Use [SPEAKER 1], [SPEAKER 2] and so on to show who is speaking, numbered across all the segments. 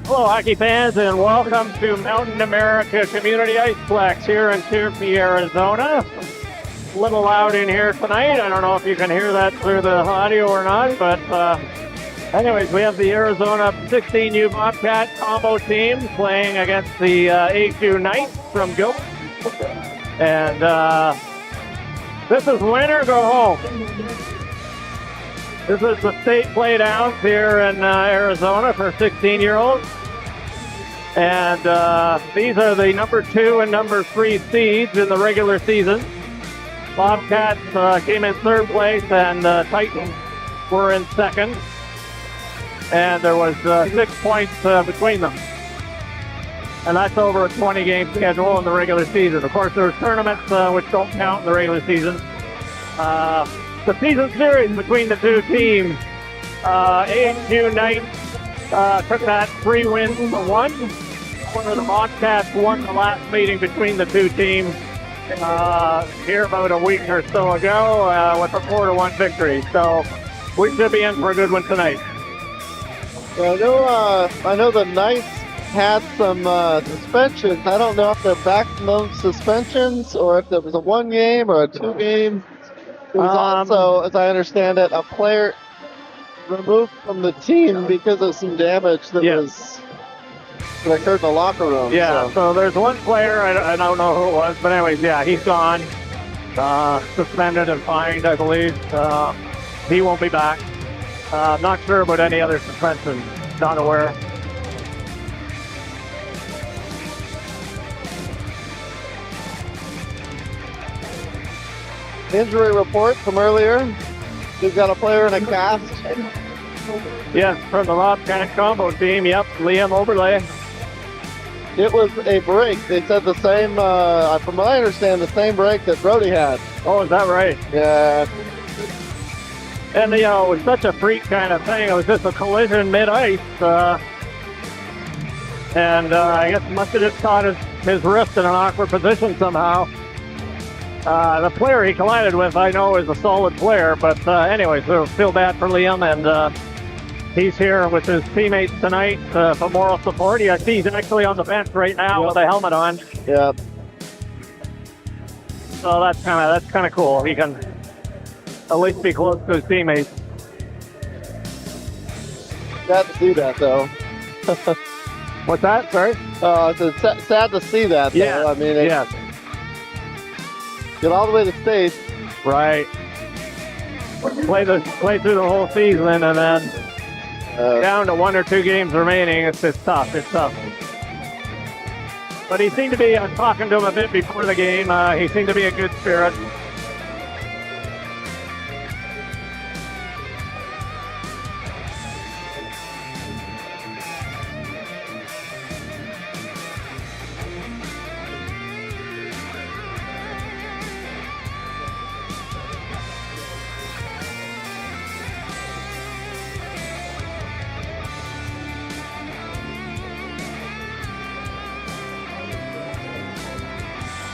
[SPEAKER 1] Hello, hockey fans, and welcome to Mountain America Community Iceplex here in Turkey, Arizona. A little loud in here tonight. I don't know if you can hear that through the audio or not, but anyways, we have the Arizona 16U Bobcat combo team playing against the AHU Knights from Guild. And this is win or go home. This is the state playdowns here in Arizona for 16-year-olds. And these are the number 2 and number 3 seeds in the regular season. Bobcats came in 3rd place, and Titans were in 2nd. And there was 6 points between them. And that's over a 20-game schedule in the regular season. Of course, there's tournaments which don't count in the regular season. The season series between the two teams, AHU Knights took that 3 wins to 1. One of the Bobcats won the last meeting between the two teams here about a week or so ago with a 4-1 victory. So we should be in for a good one tonight.
[SPEAKER 2] Yeah, I know the Knights had some suspensions. I don't know if they're back from those suspensions or if there was a 1 game or a 2 game. There was also, as I understand it, a player removed from the team because of some damage that occurred in the locker room.
[SPEAKER 1] Yeah, so there's one player, I don't know who it was, but anyways, yeah, he's gone. Suspended and fined, I believe. He won't be back. Not sure about any other suspensions. Not aware.
[SPEAKER 2] Injury report from earlier. We've got a player in a cast.
[SPEAKER 1] Yes, from the Bobcat combo team. Yep, Liam Oberle.
[SPEAKER 2] It was a break. They said the same, from what I understand, the same break that Brody had.
[SPEAKER 1] Oh, is that right?
[SPEAKER 2] Yeah.
[SPEAKER 1] And, it was such a freak kind of thing. It was just a collision mid-ice. And I guess must have just caught his wrist in an awkward position somehow. The player he collided with, I know, is a solid player. But anyways, I feel bad for Liam. And he's here with his teammates tonight for moral support. I see he's actually on the bench right now with a helmet on.
[SPEAKER 2] Yeah.
[SPEAKER 1] So that's kind of cool. He can at least be close to his teammates.
[SPEAKER 2] Sad to see that, though.
[SPEAKER 1] What's that? Sorry?
[SPEAKER 2] It's sad to see that, though.
[SPEAKER 1] Yeah.
[SPEAKER 2] I mean,
[SPEAKER 1] yes.
[SPEAKER 2] Get all the way to state.
[SPEAKER 1] Right. Play through the whole season, and then down to 1 or 2 games remaining. It's tough. It's tough. But he seemed to be talking to him a bit before the game. He seemed to be a good spirit.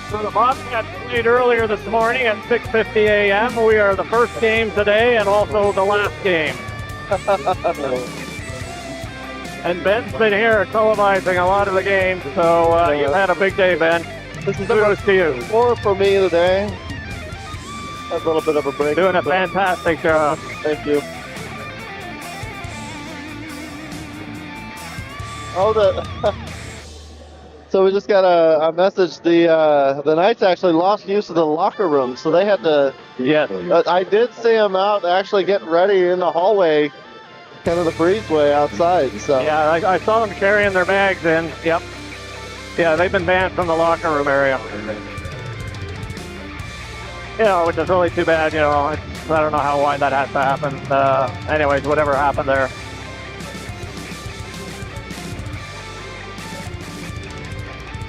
[SPEAKER 1] So the Bobcats played earlier this morning at 6:50 a.m. We are the first game today and also the last game. And Ben's been here televising a lot of the games, so you've had a big day, Ben.
[SPEAKER 2] This is
[SPEAKER 1] kudos to you.
[SPEAKER 2] 4 for me today. A little bit of a break.
[SPEAKER 1] Doing a fantastic job.
[SPEAKER 2] Thank you. So we just got a message. The Knights actually lost use of the locker room, so they had to.
[SPEAKER 1] Yes.
[SPEAKER 2] I did see them out actually getting ready in the hallway, kind of the breezeway outside. So
[SPEAKER 1] yeah, I saw them carrying their bags in. Yep. Yeah, they've been banned from the locker room area. Which is really too bad. I don't know why that has to happen. Anyways, whatever happened there.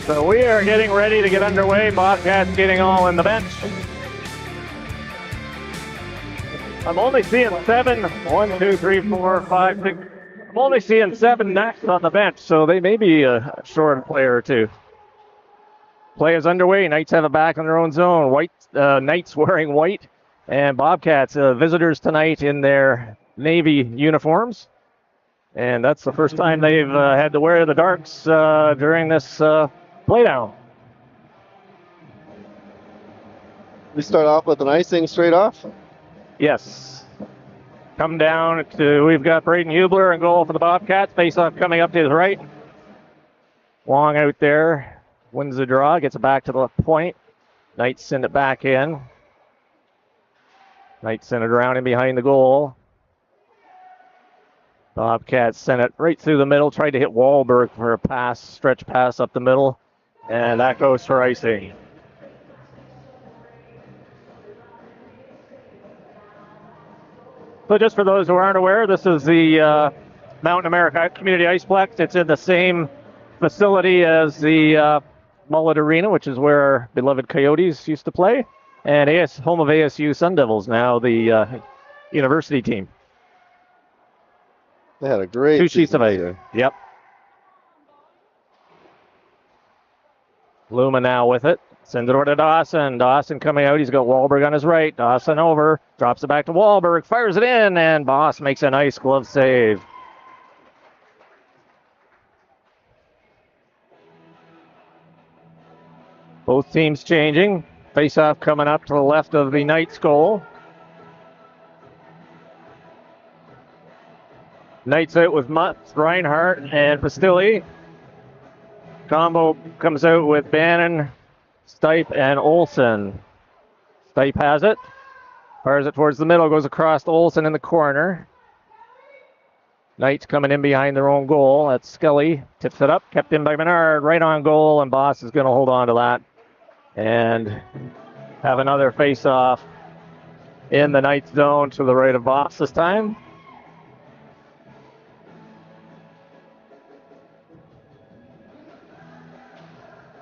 [SPEAKER 1] So we are getting ready to get underway. Bobcats getting all in the bench. I'm only seeing 7. 1, 2, 3, 4, 5, 6. I'm only seeing 7 next on the bench, so they may be short a player or 2. Play is underway. Knights have it back in their own zone. Knights wearing white, and Bobcats visitors tonight in their Navy uniforms. And that's the first time they've had to wear the darks during this playdown.
[SPEAKER 2] We start off with an icing straight off.
[SPEAKER 1] Yes. Come down to, we've got Braden Hubler in goal for the Bobcats. Face-off coming up to his right. Wong out there, wins the draw, gets it back to the point. Knights send it back in. Knights send it around in behind the goal. Bobcats sent it right through the middle, tried to hit Wahlberg for a pass, stretch pass up the middle, and that goes for icing. So just for those who aren't aware, this is the Mountain America Community Iceplex. It's in the same facility as the Mullet Arena, which is where our beloved Coyotes used to play, and home of ASU Sun Devils, now the university team.
[SPEAKER 2] They had a great
[SPEAKER 1] 2 sheets of ice.
[SPEAKER 2] here.
[SPEAKER 1] Yep. Luma now with it. Sends it over to Dawson. Dawson coming out. He's got Wahlberg on his right. Dawson over. Drops it back to Wahlberg. Fires it in, and Boss makes a nice glove save. Both teams changing. Face-off coming up to the left of the Knights goal. Knights out with Mutz, Reinhardt, and Pastilli. Combo comes out with Bannon, Stipe, and Olsen. Stipe has it. Fires it towards the middle, goes across to Olsen in the corner. Knights coming in behind their own goal. That's Skelly. Tips it up, kept in by Menard, right on goal, and Boss is going to hold on to that and have another face-off in the Knights zone to the right of Boss this time.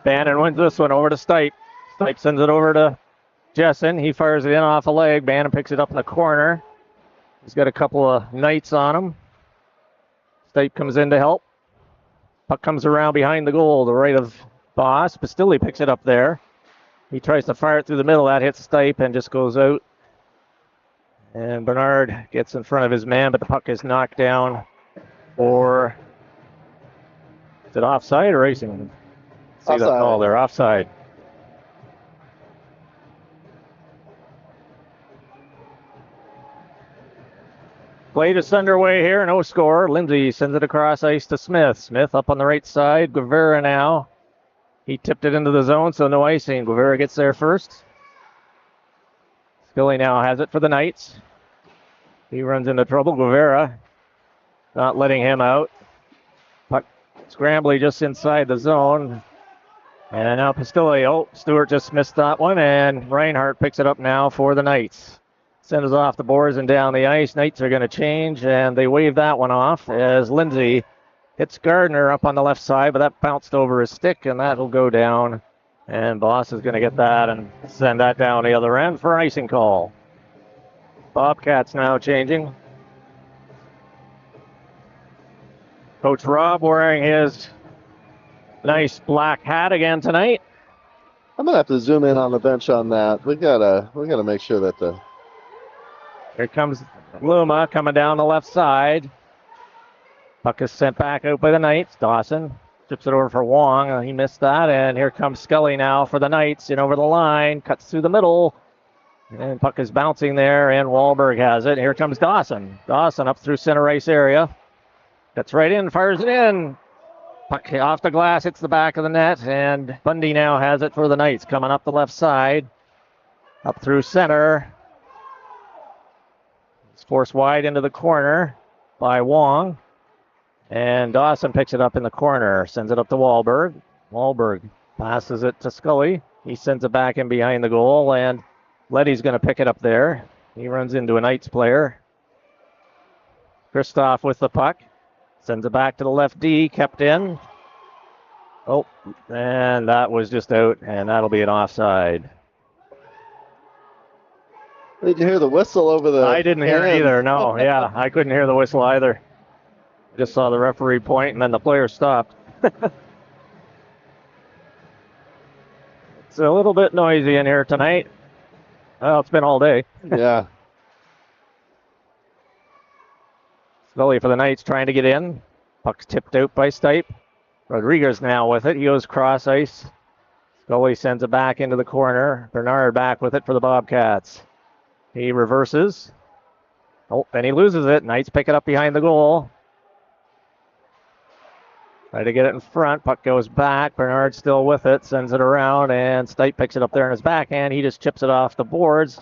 [SPEAKER 1] Bannon wins this one over to Stipe. Stipe sends it over to Jessen. He fires it in off a leg. Bannon picks it up in the corner. He's got a couple of Knights on him. Stipe comes in to help. Puck comes around behind the goal, the right of Boss. Pastilli picks it up there. He tries to fire it through the middle. That hits Stipe and just goes out. And Bernard gets in front of his man, but the puck is knocked down for... Is it offside or racing? See that call there, offside. Play just underway here, no score. Lindsay sends it across ice to Smith. Smith up on the right side. Guevara now. He tipped it into the zone, so no icing. Guevara gets there first. Scully now has it for the Knights. He runs into trouble. Guevara not letting him out. Puck scrambly just inside the zone. And now Pastilli. Oh, Stewart just missed that one, and Reinhardt picks it up now for the Knights. Sends it off the boards and down the ice. Knights are going to change, and they wave that one off as Lindsay hits Gardner up on the left side, but that bounced over his stick, and that'll go down. And Boss is going to get that and send that down the other end for an icing call. Bobcats now changing. Coach Rob wearing his nice black hat again tonight.
[SPEAKER 2] I'm gonna have to zoom in on the bench on that. We gotta make sure that the...
[SPEAKER 1] Here comes Luma coming down the left side. Puck is sent back out by the Knights. Dawson tips it over for Wong. He missed that. And here comes Scully now for the Knights. In over the line. Cuts through the middle. And puck is bouncing there. And Wahlberg has it. Here comes Dawson. Dawson up through center ice area. Gets right in. Fires it in. Puck off the glass. Hits the back of the net. And Bundy now has it for the Knights. Coming up the left side. Up through center. It's forced wide into the corner by Wong. And Dawson picks it up in the corner, sends it up to Wahlberg. Wahlberg passes it to Scully. He sends it back in behind the goal, and Letty's going to pick it up there. He runs into a Knights player. Kristoff with the puck. Sends it back to the left D, kept in. Oh, and that was just out, and that'll be an offside.
[SPEAKER 2] Did you hear the whistle over the...
[SPEAKER 1] I didn't hear it either, no. Yeah, I couldn't hear the whistle either. I just saw the referee point, and then the player stopped. It's a little bit noisy in here tonight. Well, it's been all day.
[SPEAKER 2] Yeah.
[SPEAKER 1] Scully for the Knights trying to get in. Puck's tipped out by Stipe. Rodriguez now with it. He goes cross ice. Scully sends it back into the corner. Bernard back with it for the Bobcats. He reverses. Oh, then he loses it. Knights pick it up behind the goal. Try to get it in front. Puck goes back. Bernard still with it. Sends it around, and Stipe picks it up there in his backhand. He just chips it off the boards.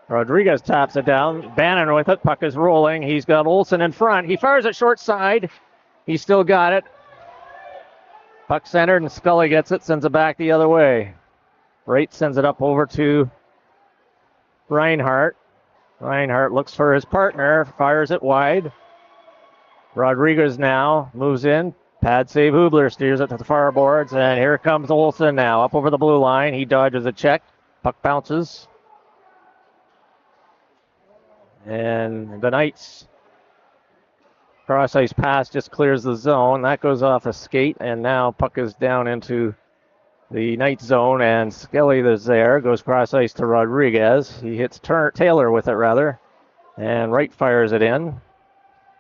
[SPEAKER 1] Rodriguez taps it down. Bannon with it. Puck is rolling. He's got Olsen in front. He fires it short side. He's still got it. Puck centered, and Scully gets it. Sends it back the other way. Wright sends it up over to Reinhart. Reinhart looks for his partner. Fires it wide. Rodriguez now moves in. Pad save Hubler. Steers it to the far boards. And here comes Olsen now. Up over the blue line. He dodges a check. Puck bounces. And the Knights cross ice pass just clears the zone. That goes off a skate, and now puck is down into the Knights zone, and Skelly is there. Goes cross ice to Rodriguez. He hits Taylor with it, rather, and Wright fires it in.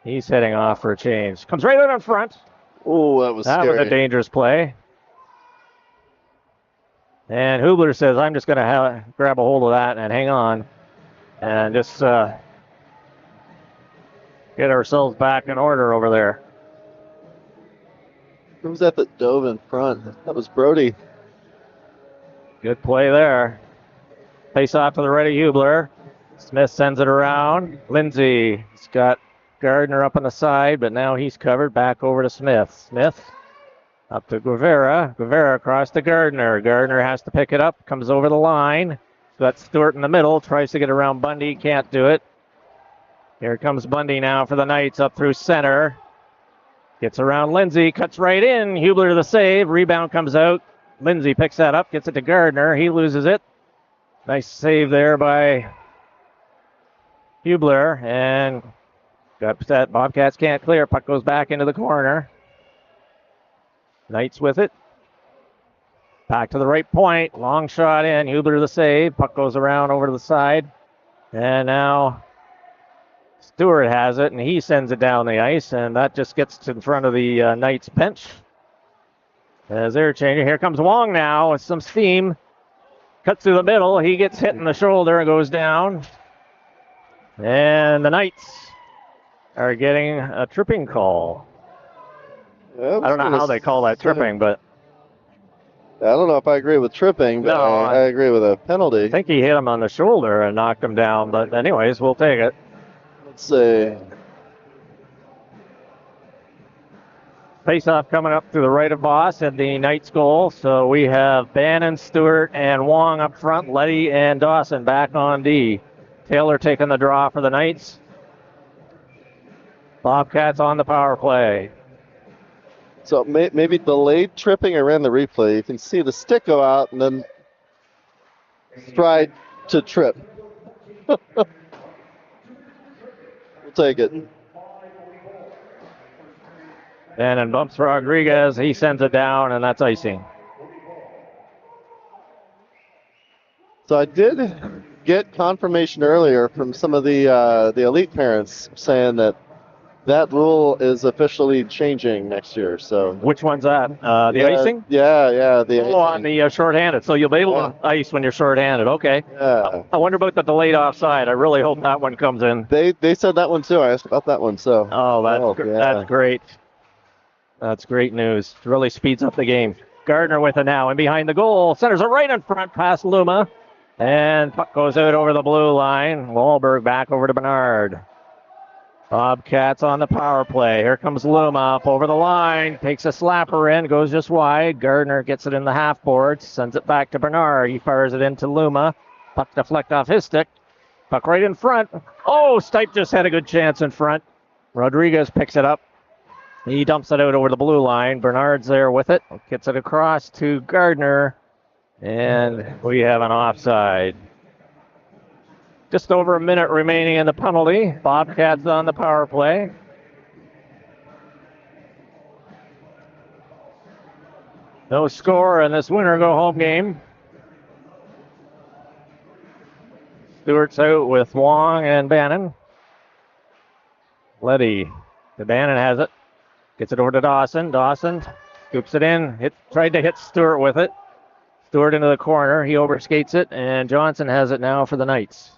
[SPEAKER 1] He's heading off for a change. Comes right out in front.
[SPEAKER 2] Oh, that was scary.
[SPEAKER 1] That was a dangerous play. And Hubler says, I'm just going to grab a hold of that and hang on and just get ourselves back in order over there.
[SPEAKER 2] Who was that dove in front? That was Brody.
[SPEAKER 1] Good play there. Face off to the right of Hubler. Smith sends it around. Lindsay. He's got Gardner up on the side, but now he's covered. Back over to Smith. Smith up to Guevara. Guevara across to Gardner. Gardner has to pick it up. Comes over the line. Got Stewart in the middle. Tries to get around Bundy. Can't do it. Here comes Bundy now for the Knights up through center. Gets around Lindsay. Cuts right in. Hubler to the save. Rebound comes out. Lindsay picks that up. Gets it to Gardner. He loses it. Nice save there by Hubler. And got that. Bobcats can't clear. Puck goes back into the corner. Knights with it. Back to the right point. Long shot in. Hubler to the save. Puck goes around over to the side. And now Stewart has it, and he sends it down the ice, and that just gets to the front of the Knights bench. As they're changing. Here comes Wong now with some steam. Cuts through the middle. He gets hit in the shoulder and goes down. And the Knights are getting a tripping call. I don't know how they call that tripping, but
[SPEAKER 2] I don't know if I agree with tripping, but
[SPEAKER 1] no,
[SPEAKER 2] I agree with a penalty.
[SPEAKER 1] I think he hit him on the shoulder and knocked him down, but anyways, we'll take it.
[SPEAKER 2] Let's see.
[SPEAKER 1] Face-off coming up to the right of Boss at the Knights goal. So we have Bannon, Stewart, and Wong up front. Letty and Dawson back on D. Taylor taking the draw for the Knights. Bobcats on the power play.
[SPEAKER 2] So maybe delayed tripping. I ran the replay. You can see the stick go out and then stride to trip. We'll take it.
[SPEAKER 1] And bumps Rodriguez. He sends it down, and that's icing.
[SPEAKER 2] So I did get confirmation earlier from some of the elite parents saying that rule is officially changing next year. So
[SPEAKER 1] which one's that? The icing?
[SPEAKER 2] Yeah, the icing.
[SPEAKER 1] On the shorthanded. So you'll be able to ice when you're shorthanded. Okay.
[SPEAKER 2] Yeah.
[SPEAKER 1] I wonder about the delayed offside. I really hope that one comes in.
[SPEAKER 2] They said that one too. I asked about that one. So.
[SPEAKER 1] That's great. That's great news. It really speeds up the game. Gardner with it now, and behind the goal. Centers it right in front past Luma. And puck goes out over the blue line. Wahlberg back over to Bernard. Bobcats on the power play. Here comes Luma up over the line. Takes a slapper in. Goes just wide. Gardner gets it in the half board. Sends it back to Bernard. He fires it into Luma. Puck deflect off his stick. Puck right in front. Oh, Stipe just had a good chance in front. Rodriguez picks it up. He dumps it out over the blue line. Bernard's there with it. Gets it across to Gardner. And we have an offside. Just over a minute remaining in the penalty. Bobcats on the power play. No score in this winner-go-home game. Stewart's out with Wong and Bannon. Letty Bannon has it. Gets it over to Dawson. Dawson scoops it in. Tried to hit Stewart with it. Stewart into the corner. He overskates it, and Johnson has it now for the Knights.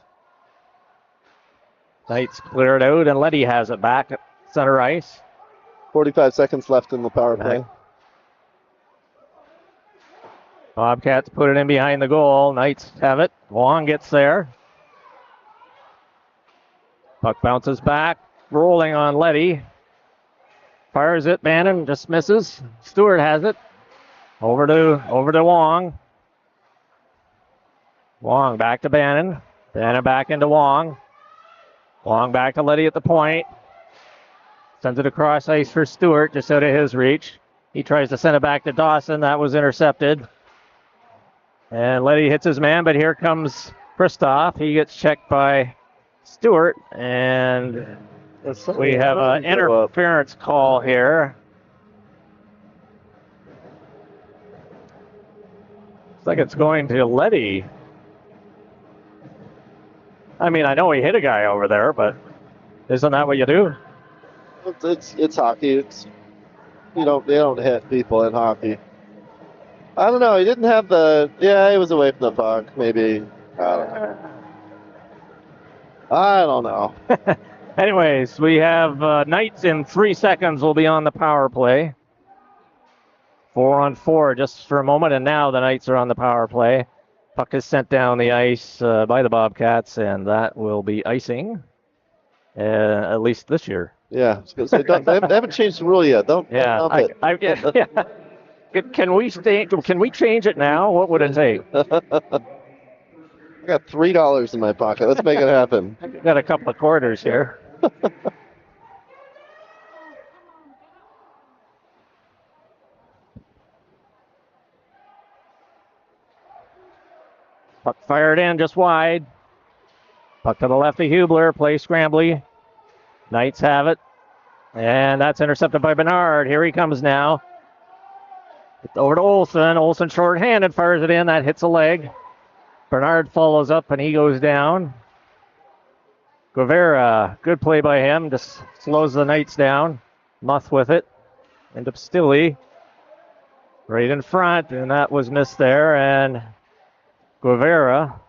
[SPEAKER 1] Knights clear it out, and Letty has it back at center ice.
[SPEAKER 2] 45 seconds left in the power play.
[SPEAKER 1] Bobcats put it in behind the goal. Knights have it. Wong gets there. Puck bounces back, rolling on Letty. Fires it. Bannon just misses. Stewart has it. Over to Wong. Wong back to Bannon. Bannon back into Wong. Wong back to Letty at the point. Sends it across ice for Stewart, just out of his reach. He tries to send it back to Dawson. That was intercepted. And Letty hits his man, but here comes Kristoff. He gets checked by Stewart, and we have an interference call here. Looks like it's going to Letty. I mean, I know he hit a guy over there, but isn't that what you do?
[SPEAKER 2] It's hockey. They don't hit people in hockey. I don't know. He didn't have he was away from the puck. Maybe. I don't know.
[SPEAKER 1] Anyways, we have Knights in 3 seconds will be on the power play. 4-on-4 just for a moment, and now the Knights are on the power play. Puck is sent down the ice by the Bobcats, and that will be icing, at least this year.
[SPEAKER 2] Yeah, they haven't changed the rule yet. Don't dump it.
[SPEAKER 1] Yeah. Can we change it now? What would it take?
[SPEAKER 2] I got $3 in my pocket. Let's make it happen.
[SPEAKER 1] Got a couple of quarters here. Puck fired in just wide. Puck to the left of Hubler. Play scrambly. Knights have it. And that's intercepted by Bernard. Here he comes now. Over to Olsen. Olsen short-handed, fires it in. That hits a leg. Bernard follows up, and he goes down. Guevara, good play by him. Just slows the Knights down. Muth with it. Into Stilly. Right in front, and that was missed there. And Guevara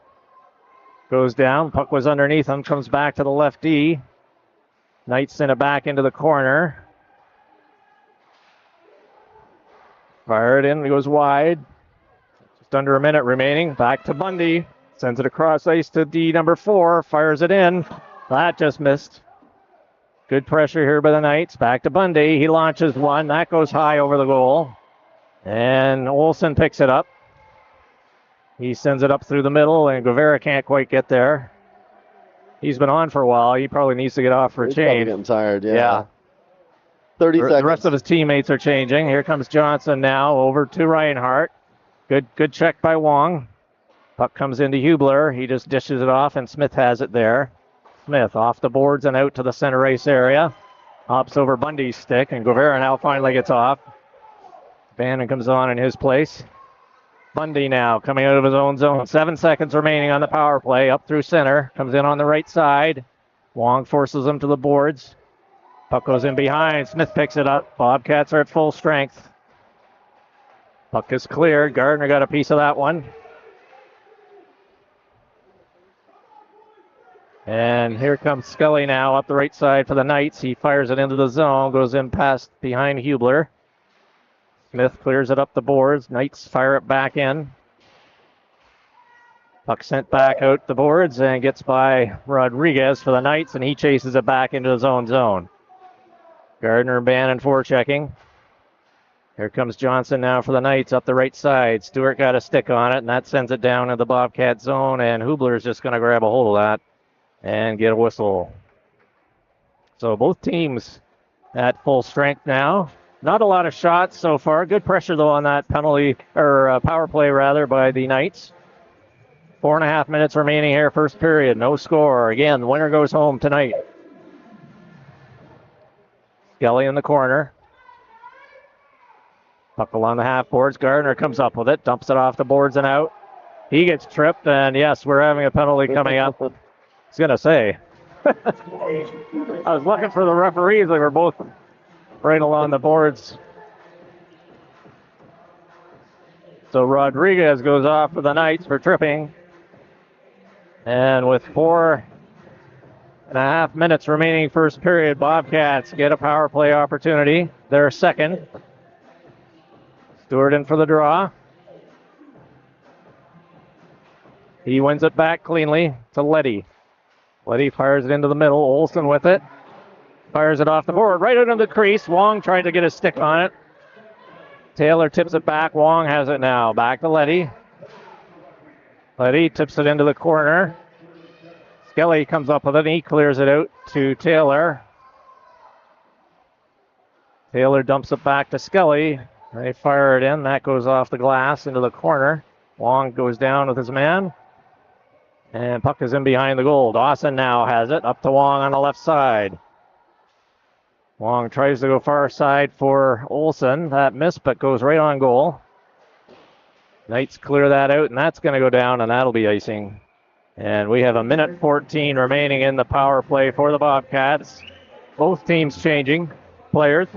[SPEAKER 1] goes down. Puck was underneath him. Comes back to the left D. Knights send it back into the corner. Fired in. He goes wide. Just under a minute remaining. Back to Bundy. Sends it across ice to D number 4. Fires it in. That just missed. Good pressure here by the Knights. Back to Bundy. He launches one. That goes high over the goal. And Olsen picks it up. He sends it up through the middle, and Guevara can't quite get there. He's been on for a while. He probably needs to get off for a change.
[SPEAKER 2] Getting tired, yeah. 30 seconds.
[SPEAKER 1] The rest of his teammates are changing. Here comes Johnson now over to Reinhart. Good check by Wong. Puck comes into Hubler. He just dishes it off, and Smith has it there. Smith off the boards and out to the center ice area. Hops over Bundy's stick, and Guevara now finally gets off. Bannon comes on in his place. Bundy now coming out of his own zone. 7 seconds remaining on the power play. Up through center. Comes in on the right side. Wong forces him to the boards. Puck goes in behind. Smith picks it up. Bobcats are at full strength. Puck is cleared. Gardner got a piece of that one. And here comes Scully now up the right side for the Knights. He fires it into the zone. Goes in past behind Hubler. Smith clears it up the boards. Knights fire it back in. Puck sent back out the boards and gets by Rodriguez for the Knights, and he chases it back into his own zone. Gardner and Bannon forechecking. Here comes Johnson now for the Knights up the right side. Stewart got a stick on it, and that sends it down in the Bobcat zone, and Hubler is just going to grab a hold of that and get a whistle. So both teams at full strength now. Not a lot of shots so far. Good pressure, though, on that penalty, or power play, rather, by the Knights. 4.5 minutes remaining here, first period. No score. Again, the winner goes home tonight. Skelly in the corner. Puck along the half boards. Gardner comes up with it, dumps it off the boards and out. He gets tripped, and yes, we're having a penalty coming up. I was going to say, I was looking for the referees. They were both right along the boards. So Rodriguez goes off for the Knights for tripping. And with 4.5 minutes remaining first period, Bobcats get a power play opportunity. They're second. Stewart in for the draw. He wins it back cleanly to Letty. Letty fires it into the middle. Olsen with it. Fires it off the board, right into the crease. Wong tried to get a stick on it. Taylor tips it back. Wong has it now. Back to Letty. Letty tips it into the corner. Skelly comes up with it, and he clears it out to Taylor. Taylor dumps it back to Skelly. They fire it in. That goes off the glass into the corner. Wong goes down with his man. And puck is in behind the goal. Dawson now has it. Up to Wong on the left side. Wong tries to go far side for Olsen. That missed, but goes right on goal. Knights clear that out, and that's going to go down, and that'll be icing. And we have 1:14 remaining in the power play for the Bobcats. Both teams changing players.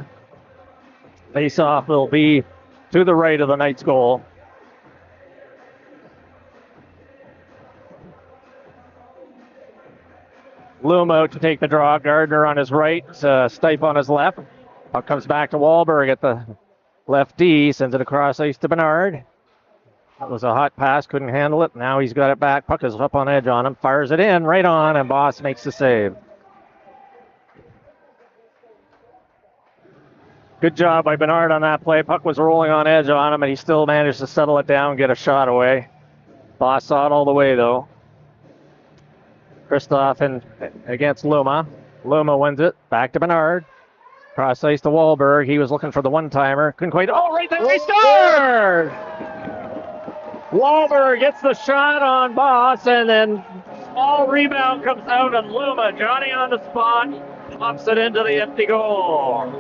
[SPEAKER 1] Face-off will be to the right of the Knights' goal. Loom out to take the draw. Gardner on his right, Stipe on his left. Puck comes back to Wahlberg at the left D, sends it across ice to Bernard. That was a hot pass, couldn't handle it. Now he's got it back. Puck is up on edge on him, fires it in, right on, and Boss makes the save. Good job by Bernard on that play. Puck was rolling on edge on him, and he still managed to settle it down, get a shot away. Boss saw it all the way, though. Kristoff in against Luma. Luma wins it. Back to Bernard. Cross ice to Wahlberg. He was looking for the one-timer. Couldn't quite. Oh, right there. He scored! Wahlberg gets the shot on Boss, and then small rebound comes out, and Luma, Johnny on the spot, pops it into the empty goal.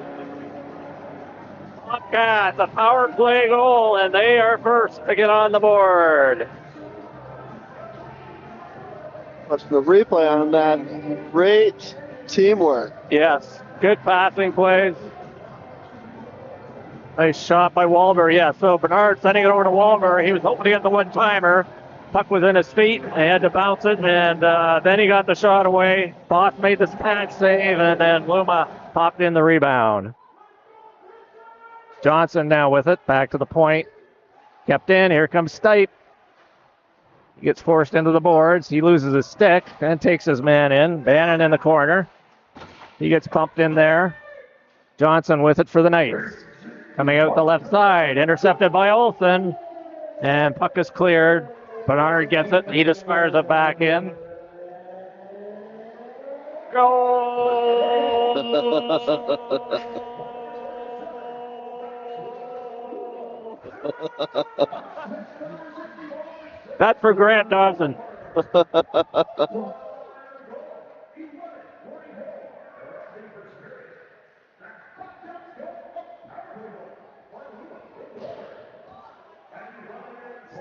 [SPEAKER 1] Bobcats, a power play goal, and they are first to get on the board.
[SPEAKER 2] Watch the replay on that. Great teamwork.
[SPEAKER 1] Yes, good passing plays. Nice shot by Wahlberg. Yeah, so Bernard sending it over to Wahlberg. He was hoping to get the one-timer. Puck was in his feet. They had to bounce it, and then he got the shot away. Boss made the snatch save, and then Luma popped in the rebound. Johnson now with it. Back to the point. Kept in. Here comes Stipe. He gets forced into the boards. He loses his stick and takes his man in. Bannon in the corner. He gets pumped in there. Johnson with it for the Knights. Coming out the left side. Intercepted by Olsen. And puck is cleared. Bernard gets it. He just fires it back in. Goal! That's for Grant Dawson.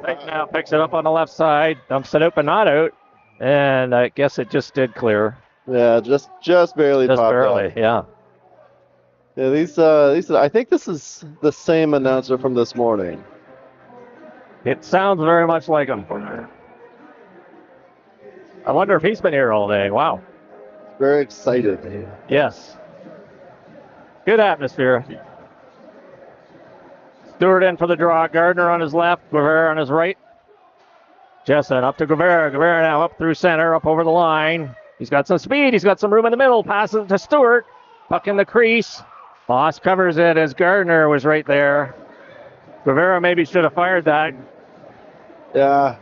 [SPEAKER 1] Snake now picks it up on the left side, dumps it out but not out, and I guess it just did clear.
[SPEAKER 2] Yeah, just barely
[SPEAKER 1] Just
[SPEAKER 2] popped
[SPEAKER 1] barely,
[SPEAKER 2] out.
[SPEAKER 1] yeah.
[SPEAKER 2] Yeah, these I think this is the same announcer from this morning.
[SPEAKER 1] It sounds very much like him. I wonder if he's been here all day. Wow.
[SPEAKER 2] Very excited.
[SPEAKER 1] Yes. Good atmosphere. Stewart in for the draw. Gardner on his left. Guevara on his right. Jessen up to Guevara. Guevara now up through center, up over the line. He's got some speed. He's got some room in the middle. Passes it to Stewart. Puck in the crease. Boss covers it as Gardner was right there. Guevara maybe should have fired that.
[SPEAKER 2] Yeah.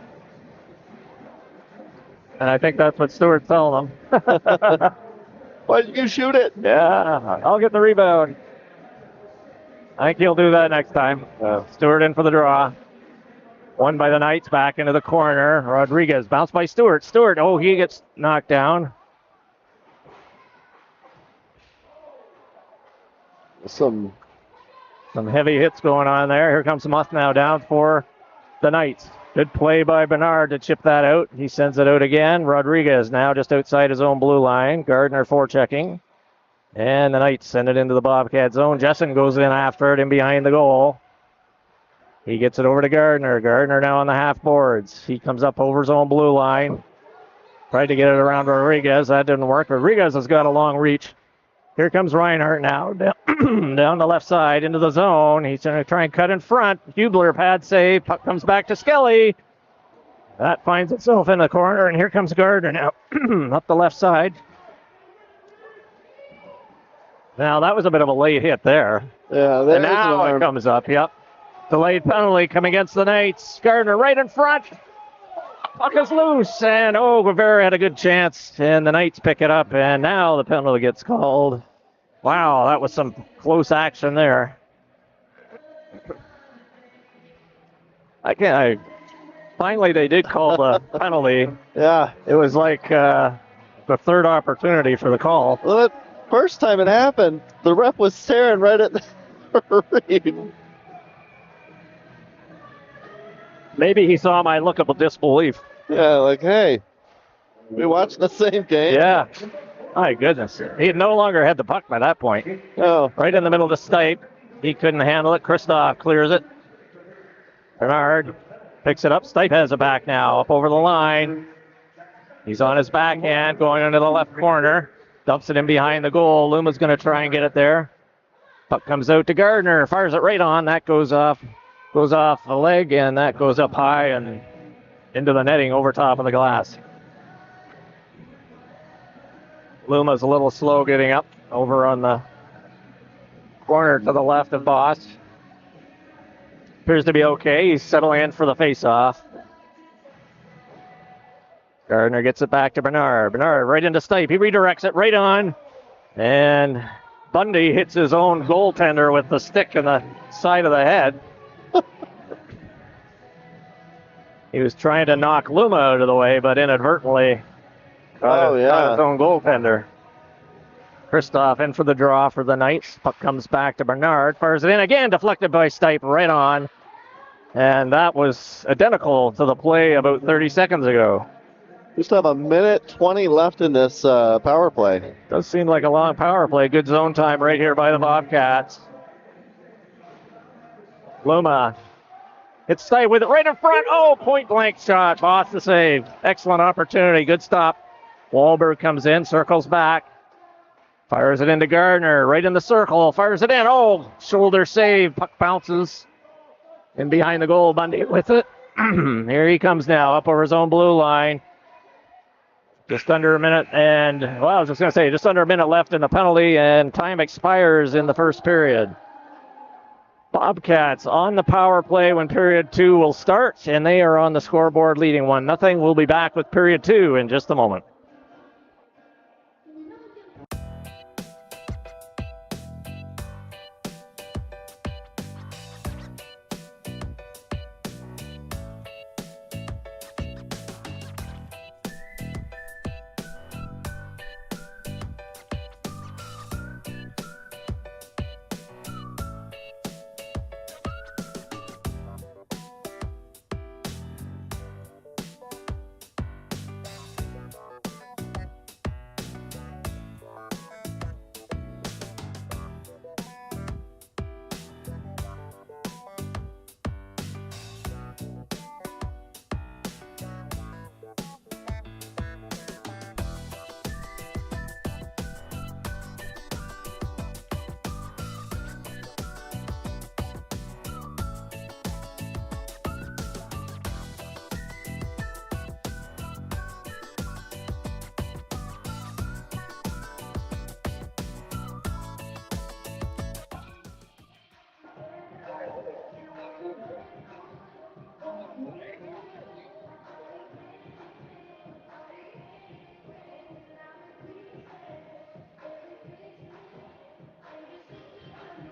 [SPEAKER 1] And I think that's what Stewart's telling him.
[SPEAKER 2] Why did you shoot it?
[SPEAKER 1] Yeah, I'll get the rebound. I think he'll do that next time. Stewart in for the draw. Won by the Knights, back into the corner. Rodriguez bounced by Stewart. Stewart, oh, he gets knocked down.
[SPEAKER 2] Some
[SPEAKER 1] heavy hits going on there. Here comes Muth now down for the Knights. Good play by Bernard to chip that out. He sends it out again. Rodriguez now just outside his own blue line. Gardner forechecking. And the Knights send it into the Bobcat zone. Jessen goes in after it in behind the goal. He gets it over to Gardner. Gardner now on the half boards. He comes up over his own blue line. Tried to get it around Rodriguez. That didn't work. Rodriguez has got a long reach. Here comes Reinhardt now. Down the left side into the zone. He's going to try and cut in front. Hubler pad save. Puck comes back to Skelly. That finds itself in the corner, and here comes Gardner now up the left side. Now, that was a bit of a late hit there.
[SPEAKER 2] Yeah,
[SPEAKER 1] and now it comes up, yep. Delayed penalty coming against the Knights. Gardner right in front. Puck is loose, and Guevara had a good chance, and the Knights pick it up, and now the penalty gets called. Wow, that was some close action there. Finally, they did call the penalty.
[SPEAKER 2] Yeah.
[SPEAKER 1] It was like the third opportunity for the call.
[SPEAKER 2] Well, the first time it happened, the ref was staring right at the referee.
[SPEAKER 1] Maybe he saw my look of disbelief.
[SPEAKER 2] Yeah, like, hey, we watched the same game.
[SPEAKER 1] Yeah. My goodness. He had no longer had the puck by that point.
[SPEAKER 2] Oh.
[SPEAKER 1] Right in the middle of the Stipe. He couldn't handle it. Kristoff clears it. Bernard picks it up. Stipe has it back now. Up over the line. He's on his backhand going into the left corner. Dumps it in behind the goal. Luma's going to try and get it there. Puck comes out to Gardner. Fires it right on. That goes off the leg, and that goes up high and into the netting over top of the glass. Luma's a little slow getting up over on the corner to the left of Boss. Appears to be okay. He's settling in for the face-off. Gardner gets it back to Bernard. Bernard right into Stipe. He redirects it right on. And Bundy hits his own goaltender with the stick in the side of the head. He was trying to knock Luma out of the way, but inadvertently caught his own goaltender. Kristoff in for the draw for the Knights. Puck comes back to Bernard. Fires it in again, deflected by Stipe right on. And that was identical to the play about 30 seconds ago.
[SPEAKER 2] We still have a minute 20 left in this power play.
[SPEAKER 1] Does seem like a long power play. Good zone time right here by the Bobcats. Luma hits Stipe with it right in front. Oh, point blank shot. Boss the save. Excellent opportunity. Good stop. Wahlberg comes in, circles back. Fires it into Gardner. Right in the circle. Fires it in. Oh, shoulder save. Puck bounces in behind the goal. Bundy with it. Here he comes now up over his own blue line. Just under a minute I was just going to say, just under a minute left in the penalty, and time expires in the first period. Bobcats on the power play when period 2 will start, and they are on the scoreboard leading 1-0. We'll be back with period 2 in just a moment.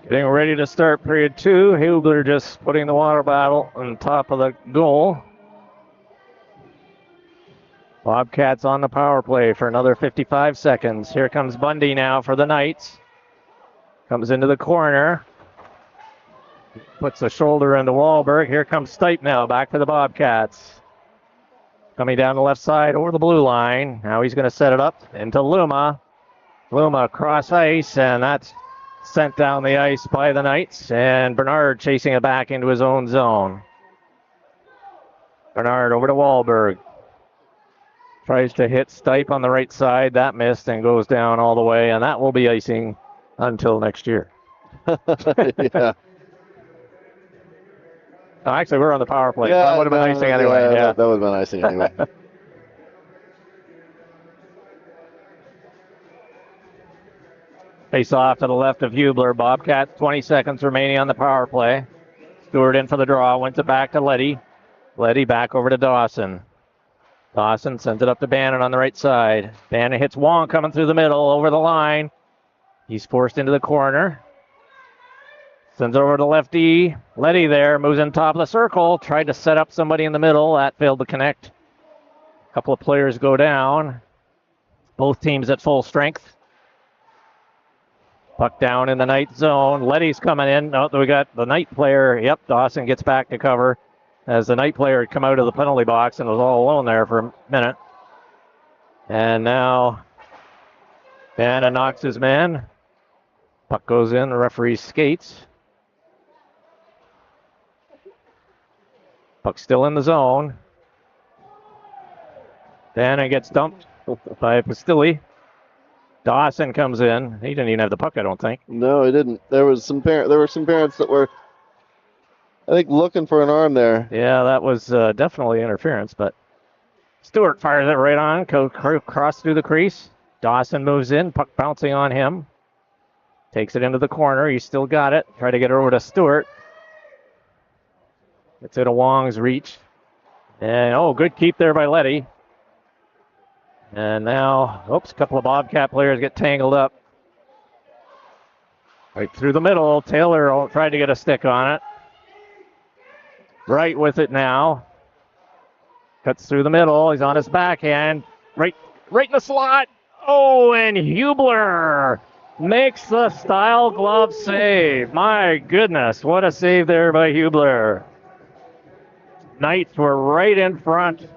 [SPEAKER 1] Getting ready to start period 2. Hubler just putting the water bottle on top of the goal. Bobcats on the power play for another 55 seconds. Here comes Bundy now for the Knights. Comes into the corner. Puts the shoulder into Wahlberg. Here comes Stipe now, back to the Bobcats. Coming down the left side over the blue line. Now he's going to set it up into Luma. Luma across ice, and that's sent down the ice by the Knights. And Bernard chasing it back into his own zone. Bernard over to Wahlberg. Tries to hit Stipe on the right side. That missed and goes down all the way, and that will be icing until next year.
[SPEAKER 2] Yeah.
[SPEAKER 1] Oh, actually, we're on the power play. Yeah, that would have been icing anyway.
[SPEAKER 2] Yeah. That would have been icing anyway.
[SPEAKER 1] Face off to the left of Hubler. Bobcats, 20 seconds remaining on the power play. Stewart in for the draw. Went it back to Letty. Letty back over to Dawson. Dawson sends it up to Bannon on the right side. Bannon hits Wong coming through the middle over the line. He's forced into the corner. Sends it over to lefty. Letty there moves in top of the circle. Tried to set up somebody in the middle. That failed to connect. A couple of players go down. Both teams at full strength. Puck down in the Knight zone. Letty's coming in. Oh, we got the Knight player. Yep, Dawson gets back to cover as the Knight player had come out of the penalty box and was all alone there for a minute. And now Bannon knocks his man. Puck goes in. The referee skates. Puck still in the zone. Bannon gets dumped by Pastilli. Dawson comes in. He didn't even have the puck, I don't think.
[SPEAKER 2] No, he didn't. There were some parents that were, I think, looking for an arm there.
[SPEAKER 1] Yeah, that was definitely interference, but Stewart fires it right on. Cross through the crease. Dawson moves in. Puck bouncing on him. Takes it into the corner. He's still got it. Try to get it over to Stewart. It's in a Wong's reach. And, good keep there by Letty. And now, a couple of Bobcat players get tangled up. Right through the middle. Taylor tried to get a stick on it. Right with it now. Cuts through the middle. He's on his backhand. Right in the slot. Oh, and Hubler makes the style glove save. My goodness, what a save there by Hubler. Knights were right in front.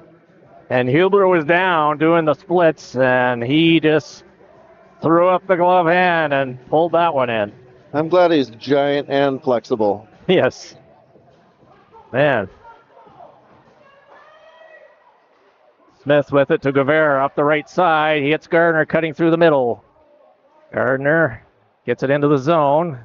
[SPEAKER 1] And Hubler was down doing the splits, and he just threw up the glove hand and pulled that one in.
[SPEAKER 2] I'm glad he's giant and flexible.
[SPEAKER 1] Yes. Man. Smith with it to Guevara up the right side. He hits Gardner cutting through the middle. Gardner gets it into the zone.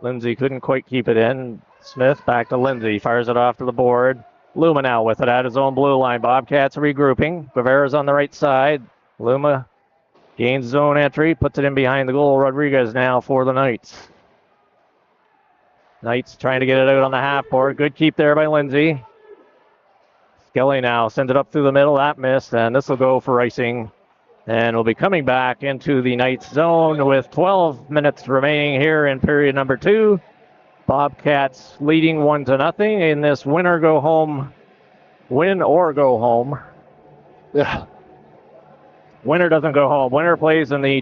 [SPEAKER 1] Lindsay couldn't quite keep it in. Smith back to Lindsay. Fires it off to the board. Luma now with it at his own blue line. Bobcats regrouping. Guevara's on the right side. Luma gains zone entry. Puts it in behind the goal. Rodriguez now for the Knights. Knights trying to get it out on the half board. Good keep there by Lindsay. Skelly now sends it up through the middle. That missed. And this will go for icing. And we'll be coming back into the Knights zone with 12 minutes remaining here in period number 2. Bobcats leading 1-0 in this win or go home. Win or go home.
[SPEAKER 2] Yeah.
[SPEAKER 1] Winner doesn't go home. Winner plays in the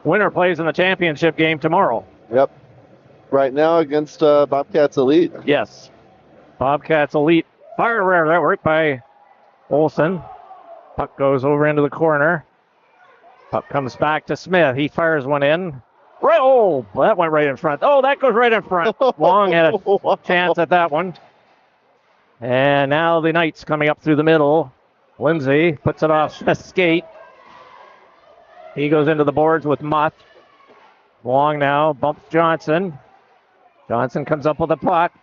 [SPEAKER 1] winner plays in the championship game tomorrow.
[SPEAKER 2] Yep. Right now against Bobcats Elite.
[SPEAKER 1] Yes. Bobcats Elite. Fire that work by Olsen. Puck goes over into the corner. Puck comes back to Smith. He fires one in. Oh, that went right in front. Oh, that goes right in front. Wong had a chance at that one. And now the Knights coming up through the middle. Lindsay puts it off Smith's skate. He goes into the boards with Mutt. Wong now bumps Johnson. Johnson comes up with a puck.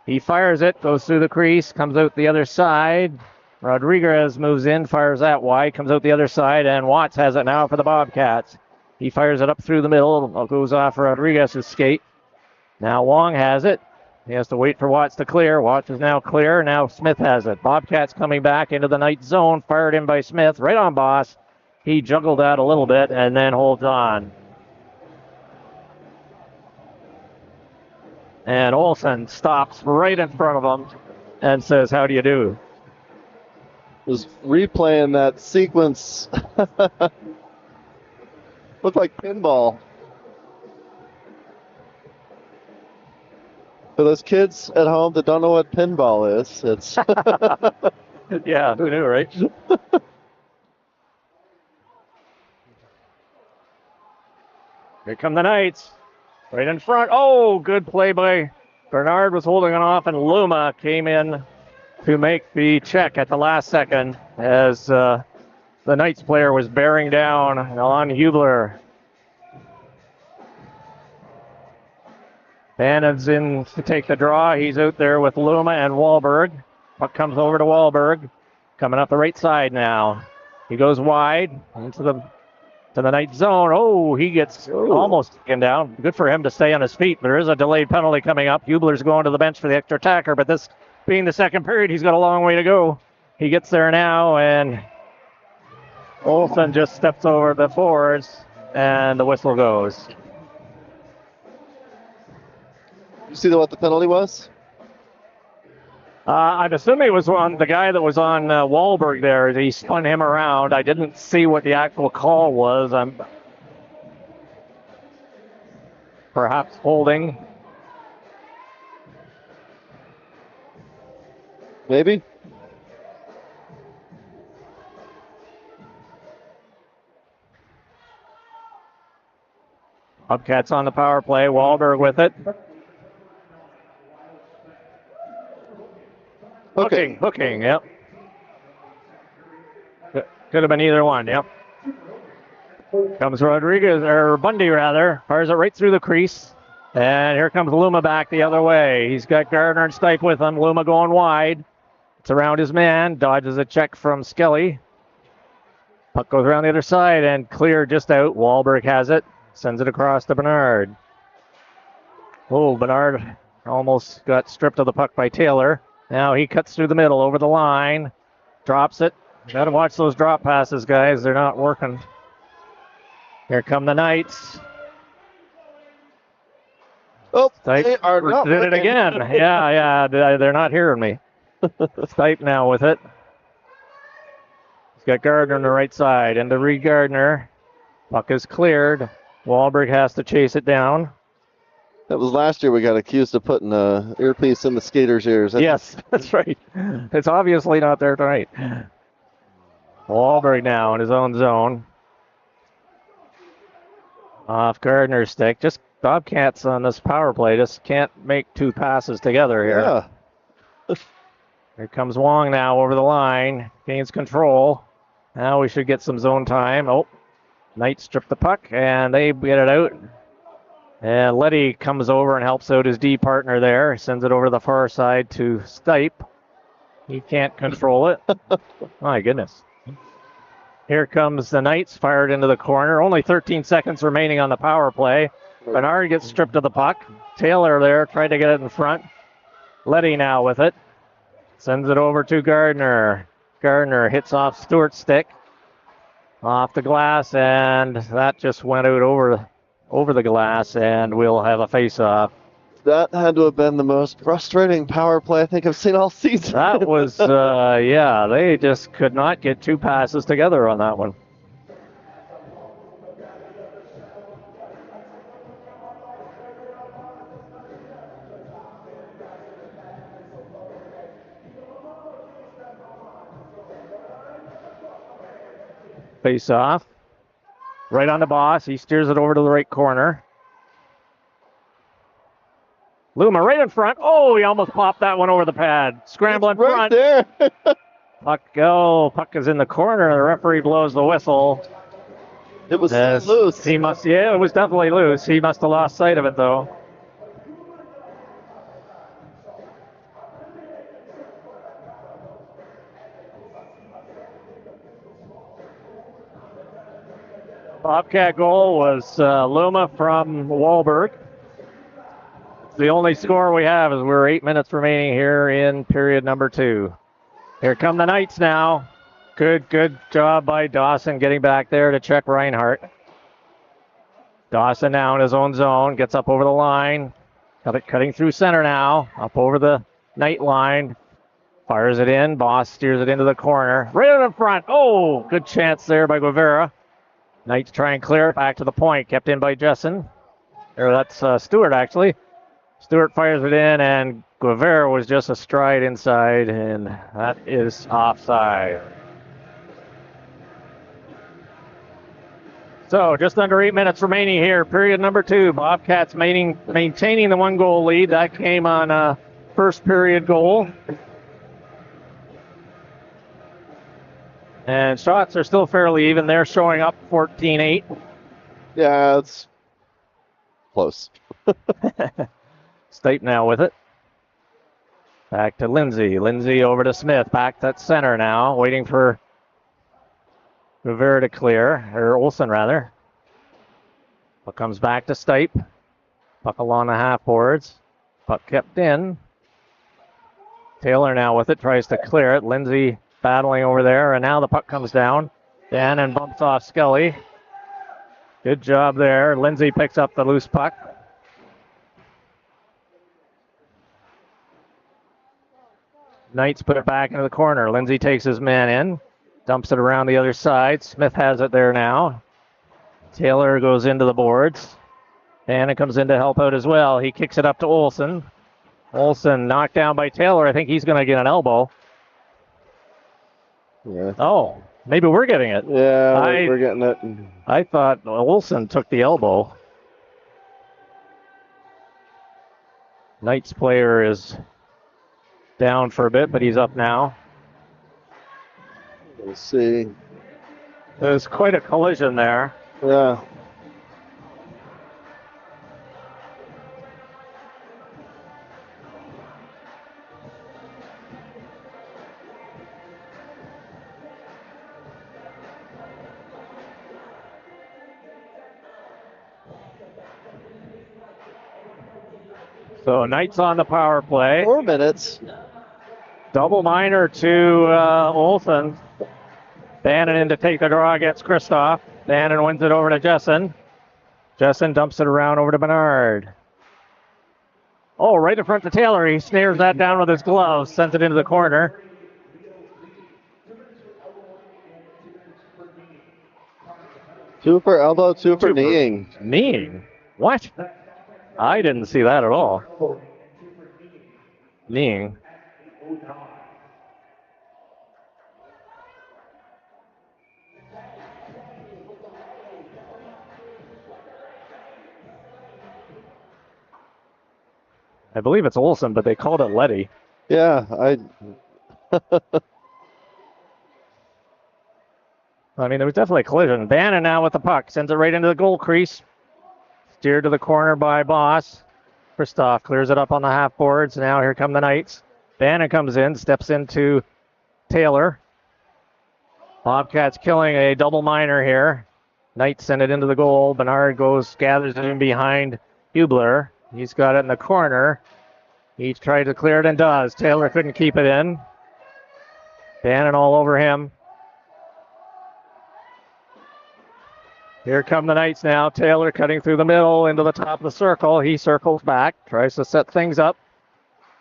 [SPEAKER 1] He fires it, goes through the crease, comes out the other side. Rodriguez moves in, fires that wide, comes out the other side, and Watts has it now for the Bobcats. He fires it up through the middle, goes off Rodriguez's skate. Now Wong has it. He has to wait for Watts to clear. Watts is now clear. Now Smith has it. Bobcats coming back into the Knight zone, fired in by Smith, right on Boss. He juggled out a little bit and then holds on. And Olsen stops right in front of him and says, "How do you do?"
[SPEAKER 2] Was replaying that sequence Looked like pinball. For those kids at home that don't know what pinball is, it's
[SPEAKER 1] Yeah, who knew, right? Here come the Knights. Right in front. Oh, good play by Bernard was holding it off, and Luma came in to make the check at the last second as the Knights player was bearing down on Hubler. Bannon's in to take the draw. He's out there with Luma and Wahlberg. Puck comes over to Wahlberg. Coming up the right side now. He goes wide into the Knights zone. Oh, he gets almost taken down. Good for him to stay on his feet. There is a delayed penalty coming up. Hubler's going to the bench for the extra attacker, but this being the second period, he's got a long way to go. He gets there now, and Olsen just steps over the forwards, and the whistle goes.
[SPEAKER 2] You see what the penalty was?
[SPEAKER 1] I'm assuming it was on the guy that was on Wahlberg there. He spun him around. I didn't see what the actual call was. I'm perhaps holding.
[SPEAKER 2] Maybe.
[SPEAKER 1] Bobcats on the power play. Wahlberg with it. Hooking, yep. Could have been either one, yep. Comes Rodriguez, or Bundy rather, fires it right through the crease. And here comes Luma back the other way. He's got Gardner and Stipe with him. Luma going wide. It's around his man, dodges a check from Skelly. Puck goes around the other side and clear just out. Wahlberg has it, sends it across to Bernard. Oh, Bernard almost got stripped of the puck by Taylor. Now he cuts through the middle, over the line, drops it. Got to watch those drop passes, guys. They're not working. Here come the Knights.
[SPEAKER 2] Oh,
[SPEAKER 1] Stipe
[SPEAKER 2] they are not
[SPEAKER 1] did it
[SPEAKER 2] looking.
[SPEAKER 1] again. Yeah, they're not hearing me. Stipe now with it. He's got Gardner on the right side, and to Reed Gardner. Puck is cleared. Wahlberg has to chase it down.
[SPEAKER 2] That was last year we got accused of putting a earpiece in the skaters' ears.
[SPEAKER 1] Yes, that's right. It's obviously not there tonight. Wahlberg now in his own zone. Off Gardner's stick. Just Bobcats on this power play just can't make two passes together here.
[SPEAKER 2] Yeah.
[SPEAKER 1] Here comes Wong now over the line. Gains control. Now we should get some zone time. Oh, Knights strip the puck, and they get it out. And Letty comes over and helps out his D partner there. Sends it over the far side to Stipe. He can't control it. My goodness. Here comes the Knights, fired into the corner. Only 13 seconds remaining on the power play. Bernard gets stripped of the puck. Taylor there tried to get it in front. Letty now with it. Sends it over to Gardner. Gardner hits off Stewart's stick. Off the glass, and that just went out over the glass, and we'll have a face-off.
[SPEAKER 2] That had to have been the most frustrating power play I think I've seen all season.
[SPEAKER 1] That was, they just could not get two passes together on that one. Face-off. Right on the boss. He steers it over to the right corner. Luma right in front. Oh, he almost popped that one over the pad. Scrambling
[SPEAKER 2] right
[SPEAKER 1] front.
[SPEAKER 2] There.
[SPEAKER 1] Puck is in the corner. The referee blows the whistle.
[SPEAKER 2] It was loose.
[SPEAKER 1] It was definitely loose. He must have lost sight of it, though. Bobcat goal was Luma from Wahlberg. The only score we have is we're 8 minutes remaining here in period number 2. Here come the Knights now. Good job by Dawson getting back there to check Reinhardt. Dawson now in his own zone, gets up over the line. Cutting through center now, up over the Knight line. Fires it in. Boss steers it into the corner. Right in the front. Oh, good chance there by Guevara. Knights try and clear it back to the point. Kept in by Jessen. Or that's Stewart, actually. Stewart fires it in, and Guevara was just a stride inside, and that is offside. So just under 8 minutes remaining here. Period number 2. Bobcats maintaining the 1-goal lead. That came on a first period goal. And shots are still fairly even. They're showing up 14-8.
[SPEAKER 2] Yeah, it's close.
[SPEAKER 1] Stipe now with it. Back to Lindsay. Lindsay over to Smith. Back to center now. Waiting for Rivera to clear. Or Olsen, rather. Puck comes back to Stipe. Puck along the half boards. Puck kept in. Taylor now with it. Tries to clear it. Lindsay battling over there. And now the puck comes down. Dan and bumps off Skelly. Good job there. Lindsay picks up the loose puck. Knights put it back into the corner. Lindsay takes his man in. Dumps it around the other side. Smith has it there now. Taylor goes into the boards. Bannon comes in to help out as well. He kicks it up to Olsen. Olsen knocked down by Taylor. I think he's going to get an elbow.
[SPEAKER 2] Yeah.
[SPEAKER 1] Oh, maybe we're getting it.
[SPEAKER 2] Yeah, we're getting it.
[SPEAKER 1] I thought Olsen took the elbow. Knights player is down for a bit, but he's up now.
[SPEAKER 2] We'll see.
[SPEAKER 1] There's quite a collision there.
[SPEAKER 2] Yeah.
[SPEAKER 1] So Knights on the power play.
[SPEAKER 2] 4 minutes.
[SPEAKER 1] Double minor to Olsen. Bannon in to take the draw against Kristoff. Bannon wins it over to Jessen. Jessen dumps it around over to Bernard. Oh, right in front to Taylor. He snares that down with his gloves, sends it into the corner.
[SPEAKER 2] Two for elbow, two for kneeing.
[SPEAKER 1] Kneeing? What? I didn't see that at all. Kneeing. I believe it's Olsen, but they called it Letty.
[SPEAKER 2] Yeah,
[SPEAKER 1] I mean, there was definitely a collision. Bannon now with the puck. Sends it right into the goal crease. Steered to the corner by Boss. Kristoff clears it up on the half boards. Now here come the Knights. Bannon comes in, steps into Taylor. Bobcats killing a double minor here. Knights send it into the goal. Bernard gathers it in behind Hubler. He's got it in the corner. He tried to clear it and does. Taylor couldn't keep it in. Bannon all over him. Here come the Knights now. Taylor cutting through the middle into the top of the circle. He circles back, tries to set things up.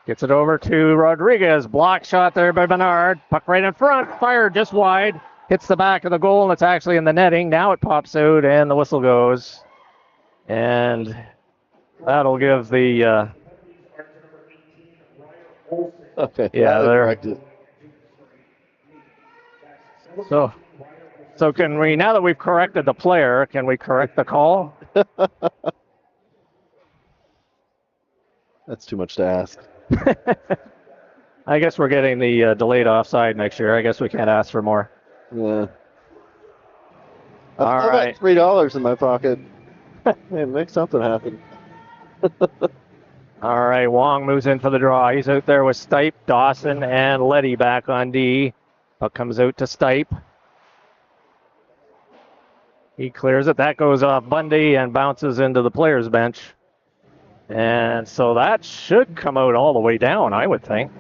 [SPEAKER 1] Gets it over to Rodriguez. Block shot there by Bernard. Puck right in front. Fired just wide. Hits the back of the goal, and it's actually in the netting. Now it pops out, and the whistle goes. And that'll give the...
[SPEAKER 2] okay.
[SPEAKER 1] Yeah, they're... So can we, now that we've corrected the player, can we correct the call?
[SPEAKER 2] That's too much to ask.
[SPEAKER 1] I guess we're getting the delayed offside next year. I guess we can't ask for more.
[SPEAKER 2] Yeah.
[SPEAKER 1] All right.
[SPEAKER 2] Got $3 in my pocket. Hey, make something happen.
[SPEAKER 1] All right, Wong moves in for the draw. He's out there with Stipe, Dawson, and Letty back on D. Puck comes out to Stipe. He clears it. That goes off Bundy and bounces into the players' bench. And so that should come out all the way down, I would think.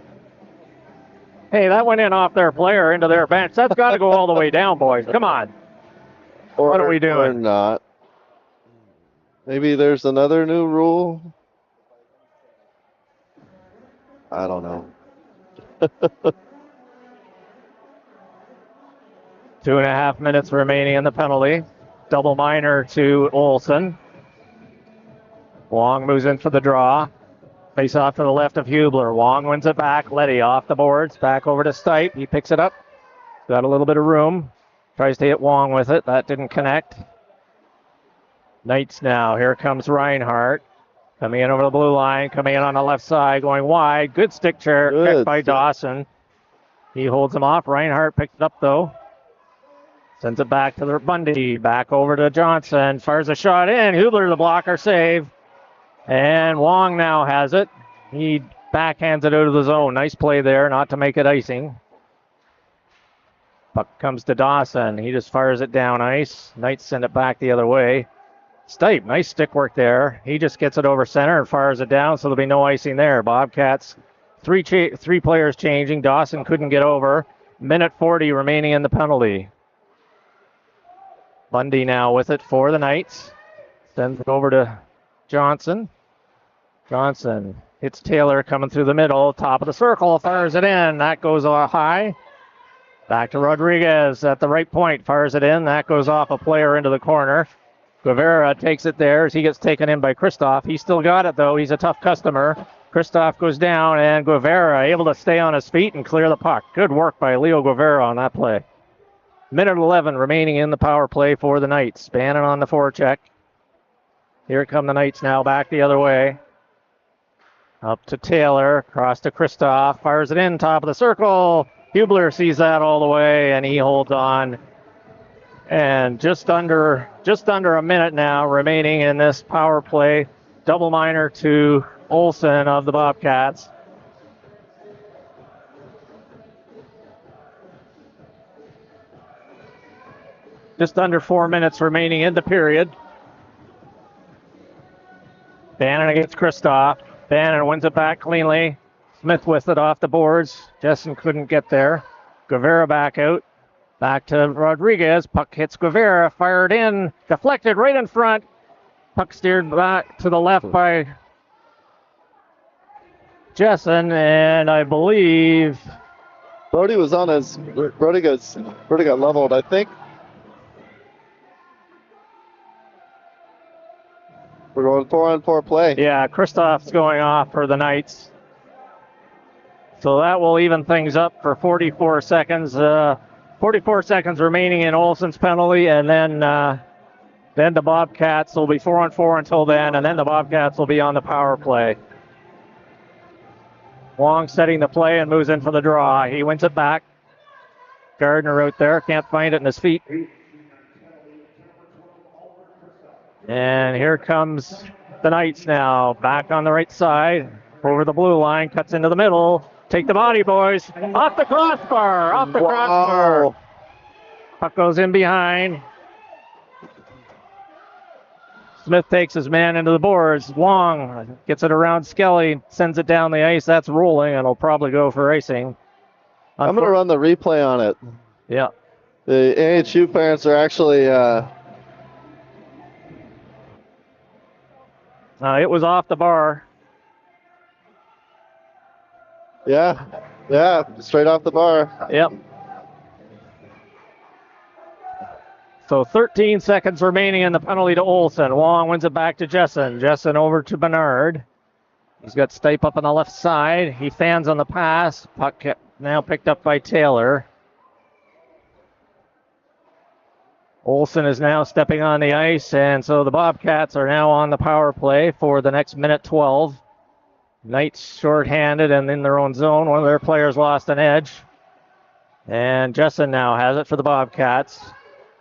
[SPEAKER 1] Hey, that went in off their player into their bench. That's got to go all the way down, boys. Come on. What are we doing?
[SPEAKER 2] Or not. Maybe there's another new rule. I don't know.
[SPEAKER 1] 2.5 minutes remaining in the penalty. Double minor to Olsen. Wong moves in for the draw. Face off to the left of Hubler. Wong wins it back. Letty off the boards. Back over to Stipe. He picks it up. Got a little bit of room. Tries to hit Wong with it. That didn't connect. Knights now. Here comes Reinhardt. Coming in over the blue line. Coming in on the left side. Going wide. Good stick check by Dawson. He holds him off. Reinhardt picked it up though. Sends it back to the Bundy. Back over to Johnson. Fires a shot in. Hubler the blocker save. And Wong now has it. He backhands it out of the zone. Nice play there, not to make it icing. Puck comes to Dawson. He just fires it down ice. Knights send it back the other way. Stipe, nice stick work there. He just gets it over center and fires it down, so there'll be no icing there. Bobcats, three players changing. Dawson couldn't get over. Minute 40 remaining in the penalty. Bundy now with it for the Knights. Sends it over to Johnson. Johnson hits Taylor coming through the middle. Top of the circle. Fires it in. That goes high. Back to Rodriguez at the right point. Fires it in. That goes off a player into the corner. Guevara takes it there as he gets taken in by Christoph. He still got it, though. He's a tough customer. Christoph goes down, and Guevara able to stay on his feet and clear the puck. Good work by Leo Guevara on that play. Minute 11 remaining in the power play for the Knights. Bannon on the forecheck. Here come the Knights now back the other way. Up to Taylor, across to Christoph, fires it in, top of the circle. Hubler sees that all the way, and he holds on. And just under a minute now remaining in this power play. Double minor to Olsen of the Bobcats. Just under 4 minutes remaining in the period. Bannon against Christoph. Bannon wins it back cleanly. Smith with it off the boards. Jessen couldn't get there. Guevara back out. Back to Rodriguez. Puck hits Guevara. Fired in. Deflected right in front. Puck steered back to the left by Jessen. And I believe
[SPEAKER 2] Brody was on his. Brody got leveled, I think. We're going 4-on-4 play.
[SPEAKER 1] Yeah, Christoph's going off for the Knights. So that will even things up for 44 seconds. 44 seconds remaining in Olsen's penalty, and then the Bobcats will be 4-on-4 until then, and then the Bobcats will be on the power play. Wong setting the play and moves in for the draw. He wins it back. Gardner out there, can't find it in his feet. And here comes the Knights now. Back on the right side. Over the blue line. Cuts into the middle. Take the body, boys. Off the crossbar. Off the crossbar. Puck goes in behind. Smith takes his man into the boards. Wong gets it around Skelly. Sends it down the ice. That's rolling, and will probably go for icing.
[SPEAKER 2] I'm going to run the replay on it.
[SPEAKER 1] Yeah.
[SPEAKER 2] The AHU parents are actually...
[SPEAKER 1] it was off the bar.
[SPEAKER 2] Yeah, straight off the bar.
[SPEAKER 1] Yep. So 13 seconds remaining in the penalty to Olsen. Wong wins it back to Jessen. Jessen over to Bernard. He's got Stipe up on the left side. He fans on the pass. Puck now picked up by Taylor. Olsen is now stepping on the ice, and so the Bobcats are now on the power play for the next minute 12. Knights shorthanded and in their own zone. One of their players lost an edge. And Jessen now has it for the Bobcats.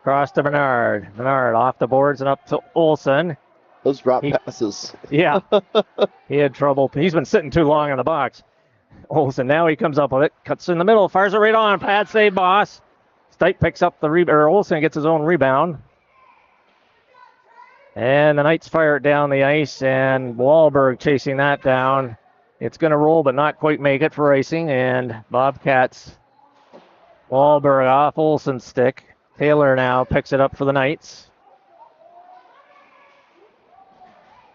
[SPEAKER 1] Cross to Bernard. Bernard off the boards and up to Olsen.
[SPEAKER 2] Those drop passes.
[SPEAKER 1] Yeah. He had trouble. He's been sitting too long in the box. Olsen, now he comes up with it. Cuts in the middle. Fires it right on. Pad save, boss. Stipe picks up the rebound, or Olsen gets his own rebound. And the Knights fire it down the ice, and Wahlberg chasing that down. It's going to roll, but not quite make it for icing, and Bobcats. Wahlberg off Olsen's stick. Taylor now picks it up for the Knights.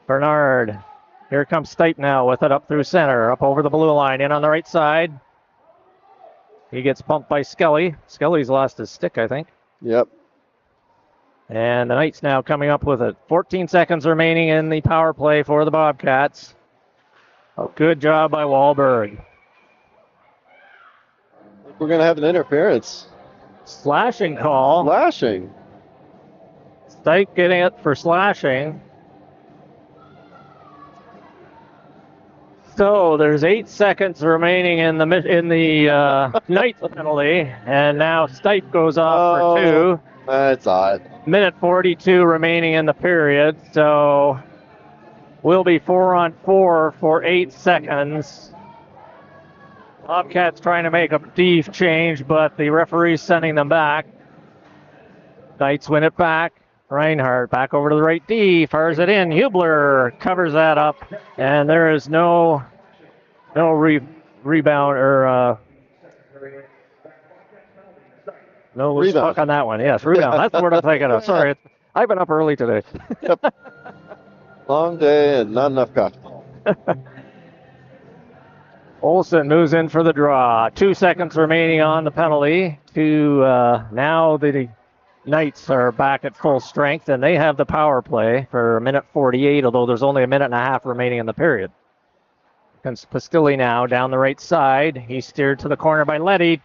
[SPEAKER 1] Bernard. Here comes Stipe now with it up through center, up over the blue line, in on the right side. He gets pumped by Skelly. Skelly's lost his stick, I think.
[SPEAKER 2] Yep.
[SPEAKER 1] And the Knights now coming up with it. 14 seconds remaining in the power play for the Bobcats. Good job by Wahlberg.
[SPEAKER 2] We're going to have an interference.
[SPEAKER 1] Slashing call.
[SPEAKER 2] Slashing.
[SPEAKER 1] Stike getting it for slashing. So there's 8 seconds remaining in the Knights penalty, and now Stike goes off for 2.
[SPEAKER 2] That's odd.
[SPEAKER 1] Minute 42 remaining in the period, so we'll be 4-on-4 for 8 seconds. Bobcats trying to make a deep change, but the referee's sending them back. Knights win it back. Reinhardt back over to the right D, fires it in. Hubler covers that up, and there is no rebound or no
[SPEAKER 2] rebound.
[SPEAKER 1] Fuck on that one. Yes, rebound. That's the word I'm thinking of. Sorry, I've been up early today.
[SPEAKER 2] Yep. Long day and not enough coffee.
[SPEAKER 1] Olsen moves in for the draw. 2 seconds remaining on the penalty. Now the Knights are back at full strength, and they have the power play for a minute 48, although there's only a minute and a half remaining in the period. Pastilli now down the right side. He's steered to the corner by Letty.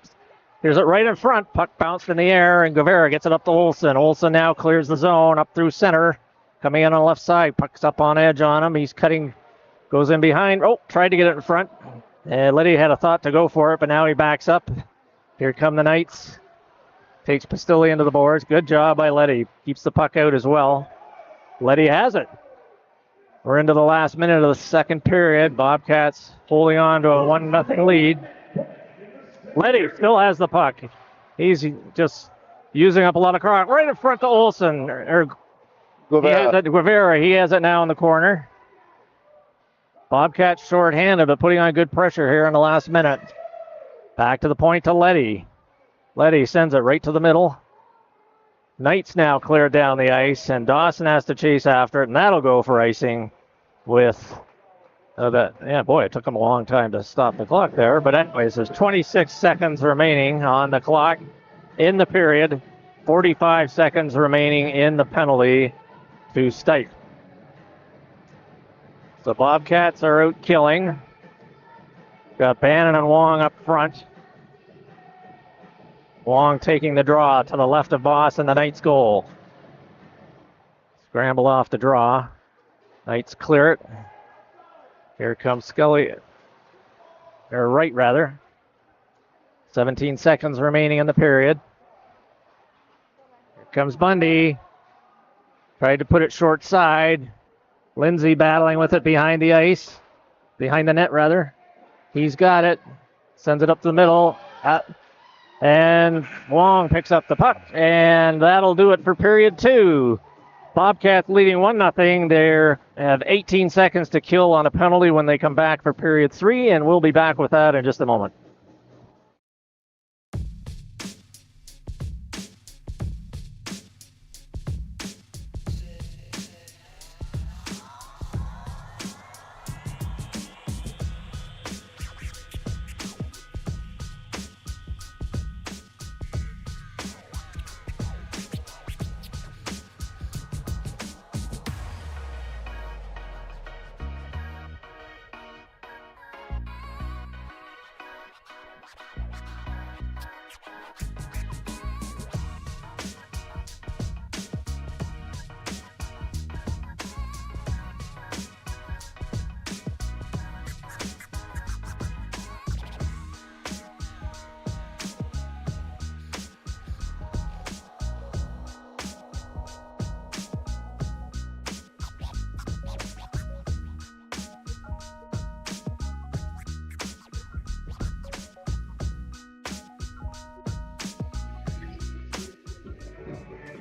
[SPEAKER 1] Here's it right in front. Puck bounced in the air, and Guevara gets it up to Olsen. Olsen now clears the zone up through center. Coming in on the left side. Puck's up on edge on him. He's cutting, goes in behind. Oh, tried to get it in front. And Letty had a thought to go for it, but now he backs up. Here come the Knights. Takes Pastilli into the boards. Good job by Letty. Keeps the puck out as well. Letty has it. We're into the last minute of the second period. Bobcats holding on to a 1-0 lead. Letty still has the puck. He's just using up a lot of crowd. Right in front to Olsen. Guevara. He has it now in the corner. Bobcats short-handed, but putting on good pressure here in the last minute. Back to the point to Letty. Letty sends it right to the middle. Knights now clear down the ice, and Dawson has to chase after it, and that'll go for icing with it took him a long time to stop the clock there. But anyways, there's 26 seconds remaining on the clock in the period. 45 seconds remaining in the penalty to Stike. The Bobcats are out killing. Got Bannon and Wong up front. Wong taking the draw to the left of Boss and the Knights goal. Scramble off the draw. Knights clear it. Here comes Scully. Or Wright, rather. 17 seconds remaining in the period. Here comes Bundy. Tried to put it short side. Lindsay battling with it behind the ice. Behind the net, rather. He's got it. Sends it up to the middle. And Wong picks up the puck. And that'll do it for period 2. Bobcats leading 1-0. They have 18 seconds to kill on a penalty when they come back for period 3. And we'll be back with that in just a moment.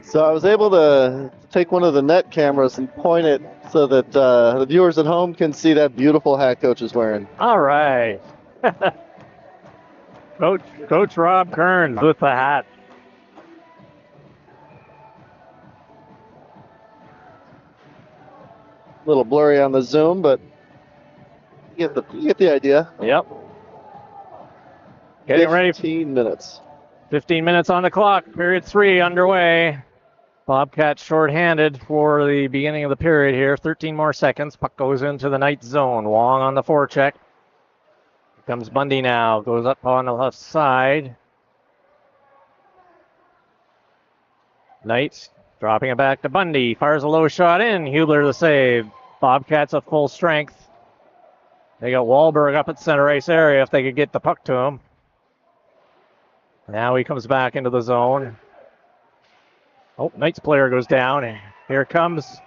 [SPEAKER 2] So I was able to take one of the net cameras and point it so that the viewers at home can see that beautiful hat Coach is wearing.
[SPEAKER 1] All right. Coach Rob Kearns with the hat.
[SPEAKER 2] A little blurry on the zoom, but you get the idea.
[SPEAKER 1] Yep. Getting ready.
[SPEAKER 2] 15 minutes.
[SPEAKER 1] 15 minutes on the clock. Period 3 underway. Bobcats shorthanded for the beginning of the period here. 13 more seconds. Puck goes into the Knights zone. Wong on the forecheck. Here comes Bundy now. Goes up on the left side. Knights dropping it back to Bundy. Fires a low shot in. Hubler the save. Bobcats at full strength. They got Wahlberg up at center ice area if they could get the puck to him. Now he comes back into the zone. Oh, Knights player goes down. Here comes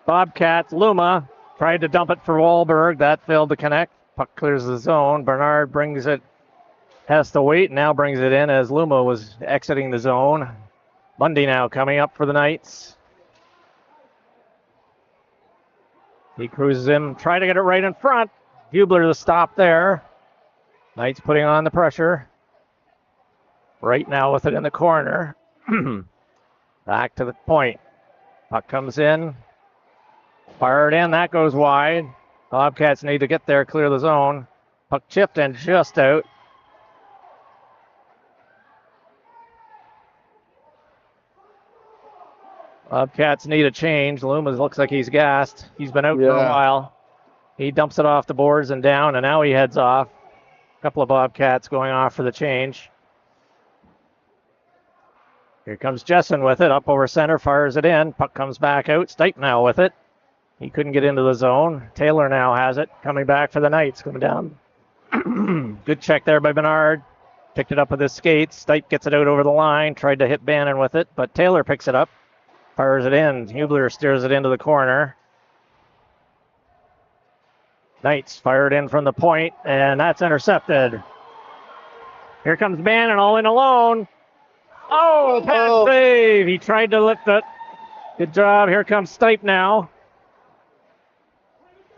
[SPEAKER 1] Bobcats. Luma tried to dump it for Wahlberg. That failed to connect. Puck clears the zone. Bernard brings it, has to wait, now brings it in as Luma was exiting the zone. Bundy now coming up for the Knights. He cruises him, try to get it right in front. Hubler the stop there. Knights putting on the pressure. Right now with it in the corner. Back to the point. Puck comes in. Fired in, that goes wide. Bobcats need to get there, clear the zone. Puck chipped and just out. Bobcats need a change. Loomis looks like he's gassed. He's been out for a while. He dumps it off the boards and down, and now he heads off. A couple of Bobcats going off for the change. Here comes Jessen with it, up over center, fires it in. Puck comes back out. Stipe now with it. He couldn't get into the zone. Taylor now has it, coming back for the Knights, coming down. Good check there by Bernard. Picked it up with his skates. Stipe gets it out over the line, tried to hit Bannon with it, but Taylor picks it up. Fires it in. Hubler steers it into the corner. Knights fired in from the point, and that's intercepted. Here comes Bannon all in alone. Oh, pass save. He tried to lift it. Good job. Here comes Stipe now.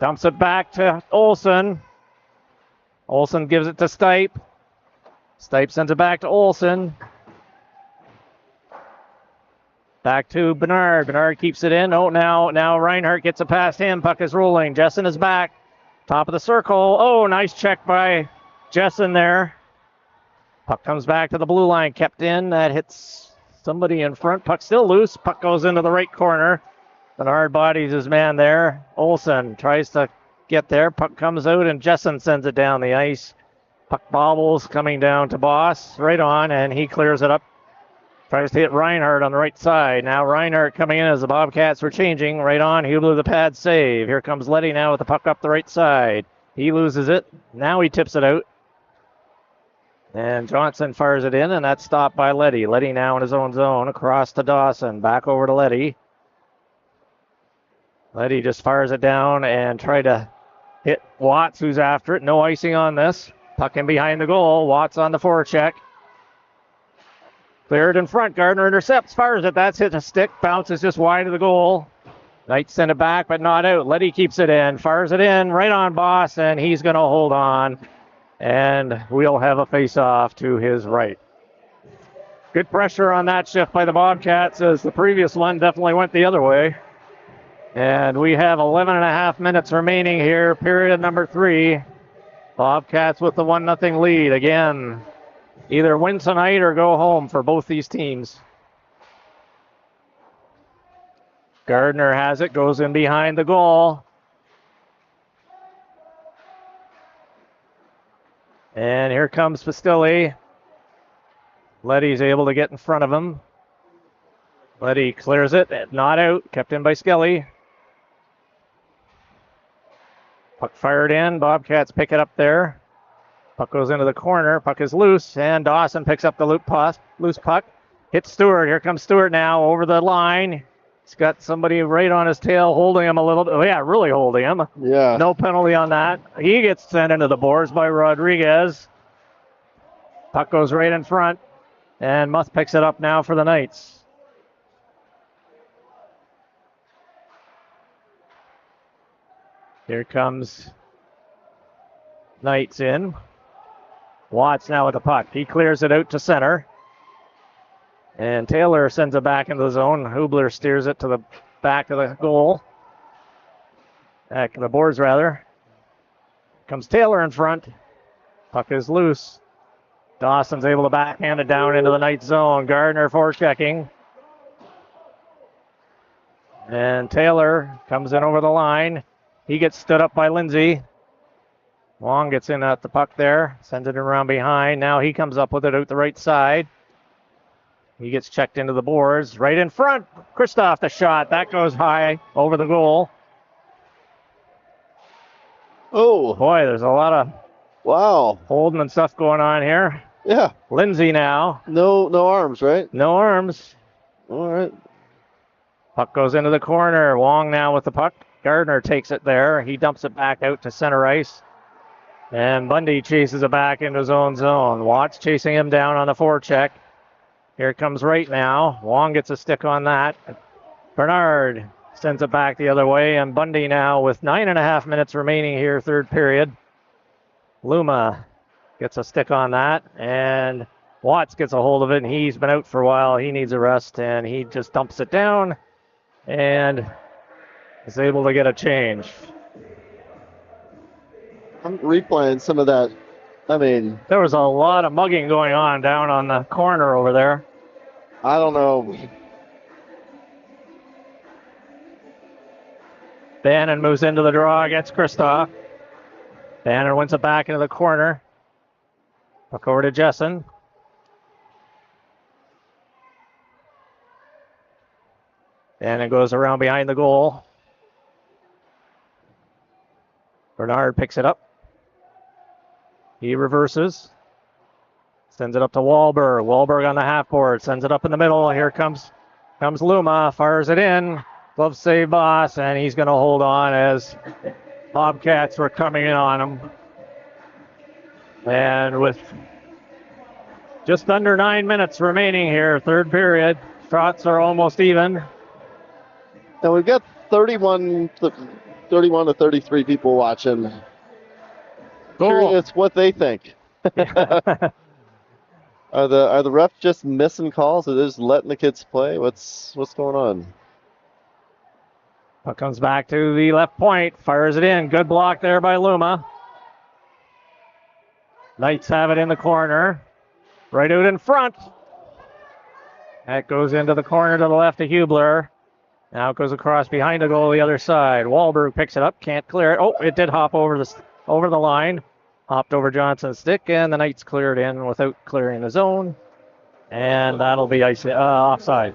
[SPEAKER 1] Dumps it back to Olsen. Olsen gives it to Stipe. Stipe sends it back to Olsen. Back to Bernard. Bernard keeps it in. Oh, now Reinhardt gets it past him. Puck is rolling. Jessen is back. Top of the circle. Oh, nice check by Jessen there. Puck comes back to the blue line. Kept in. That hits somebody in front. Puck still loose. Puck goes into the right corner. Bernard bodies his man there. Olsen tries to get there. Puck comes out and Jessen sends it down the ice. Puck bobbles coming down to Boss. Right on, and he clears it up. Tries to hit Reinhardt on the right side. Now Reinhardt coming in as the Bobcats were changing. Right on, Hubler the pad save. Here comes Letty now with the puck up the right side. He loses it. Now he tips it out. And Johnson fires it in, and that's stopped by Letty. Letty now in his own zone. Across to Dawson. Back over to Letty. Letty just fires it down and try to hit Watts, who's after it. No icing on this. Puck in behind the goal. Watts on the forecheck. Cleared in front. Gardner intercepts, fires it. That's hit a stick. Bounces just wide of the goal. Knights send it back, but not out. Letty keeps it in. Fires it in. Right on Boss, and he's going to hold on. And we'll have a face-off to his right. Good pressure on that shift by the Bobcats, as the previous one definitely went the other way. And we have 11 and a half minutes remaining here, period number 3. Bobcats with the 1-0 lead. Again, either win tonight or go home for both these teams. Gardner has it, goes in behind the goal. And here comes Pastilli. Letty's able to get in front of him. Letty clears it, not out, kept in by Skelly. Puck fired in, Bobcats pick it up there. Puck goes into the corner, puck is loose, and Dawson picks up the loose puck. Hits Stewart, here comes Stewart now over the line. He's got somebody right on his tail holding him a little bit. Oh, yeah, really holding him.
[SPEAKER 2] Yeah.
[SPEAKER 1] No penalty on that. He gets sent into the boards by Rodriguez. Puck goes right in front, and Muth picks it up now for the Knights. Here comes Knights in. Watts now with the puck. He clears it out to center. And Taylor sends it back into the zone. Hubler steers it to the back of the goal. Back of the boards, rather. Comes Taylor in front. Puck is loose. Dawson's able to backhand it down into the Knights zone. Gardner forechecking. And Taylor comes in over the line. He gets stood up by Lindsay. Wong gets in at the puck there. Sends it around behind. Now he comes up with it out the right side. He gets checked into the boards. Right in front. Kristoff the shot. That goes high over the goal.
[SPEAKER 2] Oh.
[SPEAKER 1] Boy, there's a lot of holding and stuff going on here.
[SPEAKER 2] Yeah.
[SPEAKER 1] Lindsay now.
[SPEAKER 2] No arms, right?
[SPEAKER 1] No arms.
[SPEAKER 2] All right.
[SPEAKER 1] Puck goes into the corner. Wong now with the puck. Gardner takes it there. He dumps it back out to center ice. And Bundy chases it back into his own zone. Watts chasing him down on the forecheck. Here it comes right now. Wong gets a stick on that. Bernard sends it back the other way. And Bundy now with 9.5 minutes remaining here, third period. Luma gets a stick on that. And Watts gets a hold of it. And he's been out for a while. He needs a rest. And he just dumps it down. And is able to get a change.
[SPEAKER 2] I'm replaying some of that. I mean,
[SPEAKER 1] there was a lot of mugging going on down on the corner over there.
[SPEAKER 2] I don't know.
[SPEAKER 1] Bannon moves into the draw against Kristoff. Bannon wins it back into the corner. Puck over to Jessen. Bannon goes around behind the goal. Bernard picks it up. He reverses. Sends it up to Wahlberg. Wahlberg on the half board. Sends it up in the middle. Here comes Luma. Fires it in. Glove save Boss. And he's going to hold on as Bobcats were coming in on him. And with just under 9 minutes remaining here, third period, shots are almost even.
[SPEAKER 2] And we've got 31 to 33 people watching.
[SPEAKER 1] Cool.
[SPEAKER 2] Curious what they think. Are the refs just missing calls? Are they just letting the kids play? What's going on?
[SPEAKER 1] Puck comes back to the left point. Fires it in. Good block there by Luma. Knights have it in the corner. Right out in front. That goes into the corner to the left of Hubler. Now it goes across behind the goal the other side. Wahlberg picks it up. Can't clear it. Oh, it did hop over the line. Hopped over Johnson's stick, and the Knights cleared in without clearing the zone. And that'll be offside.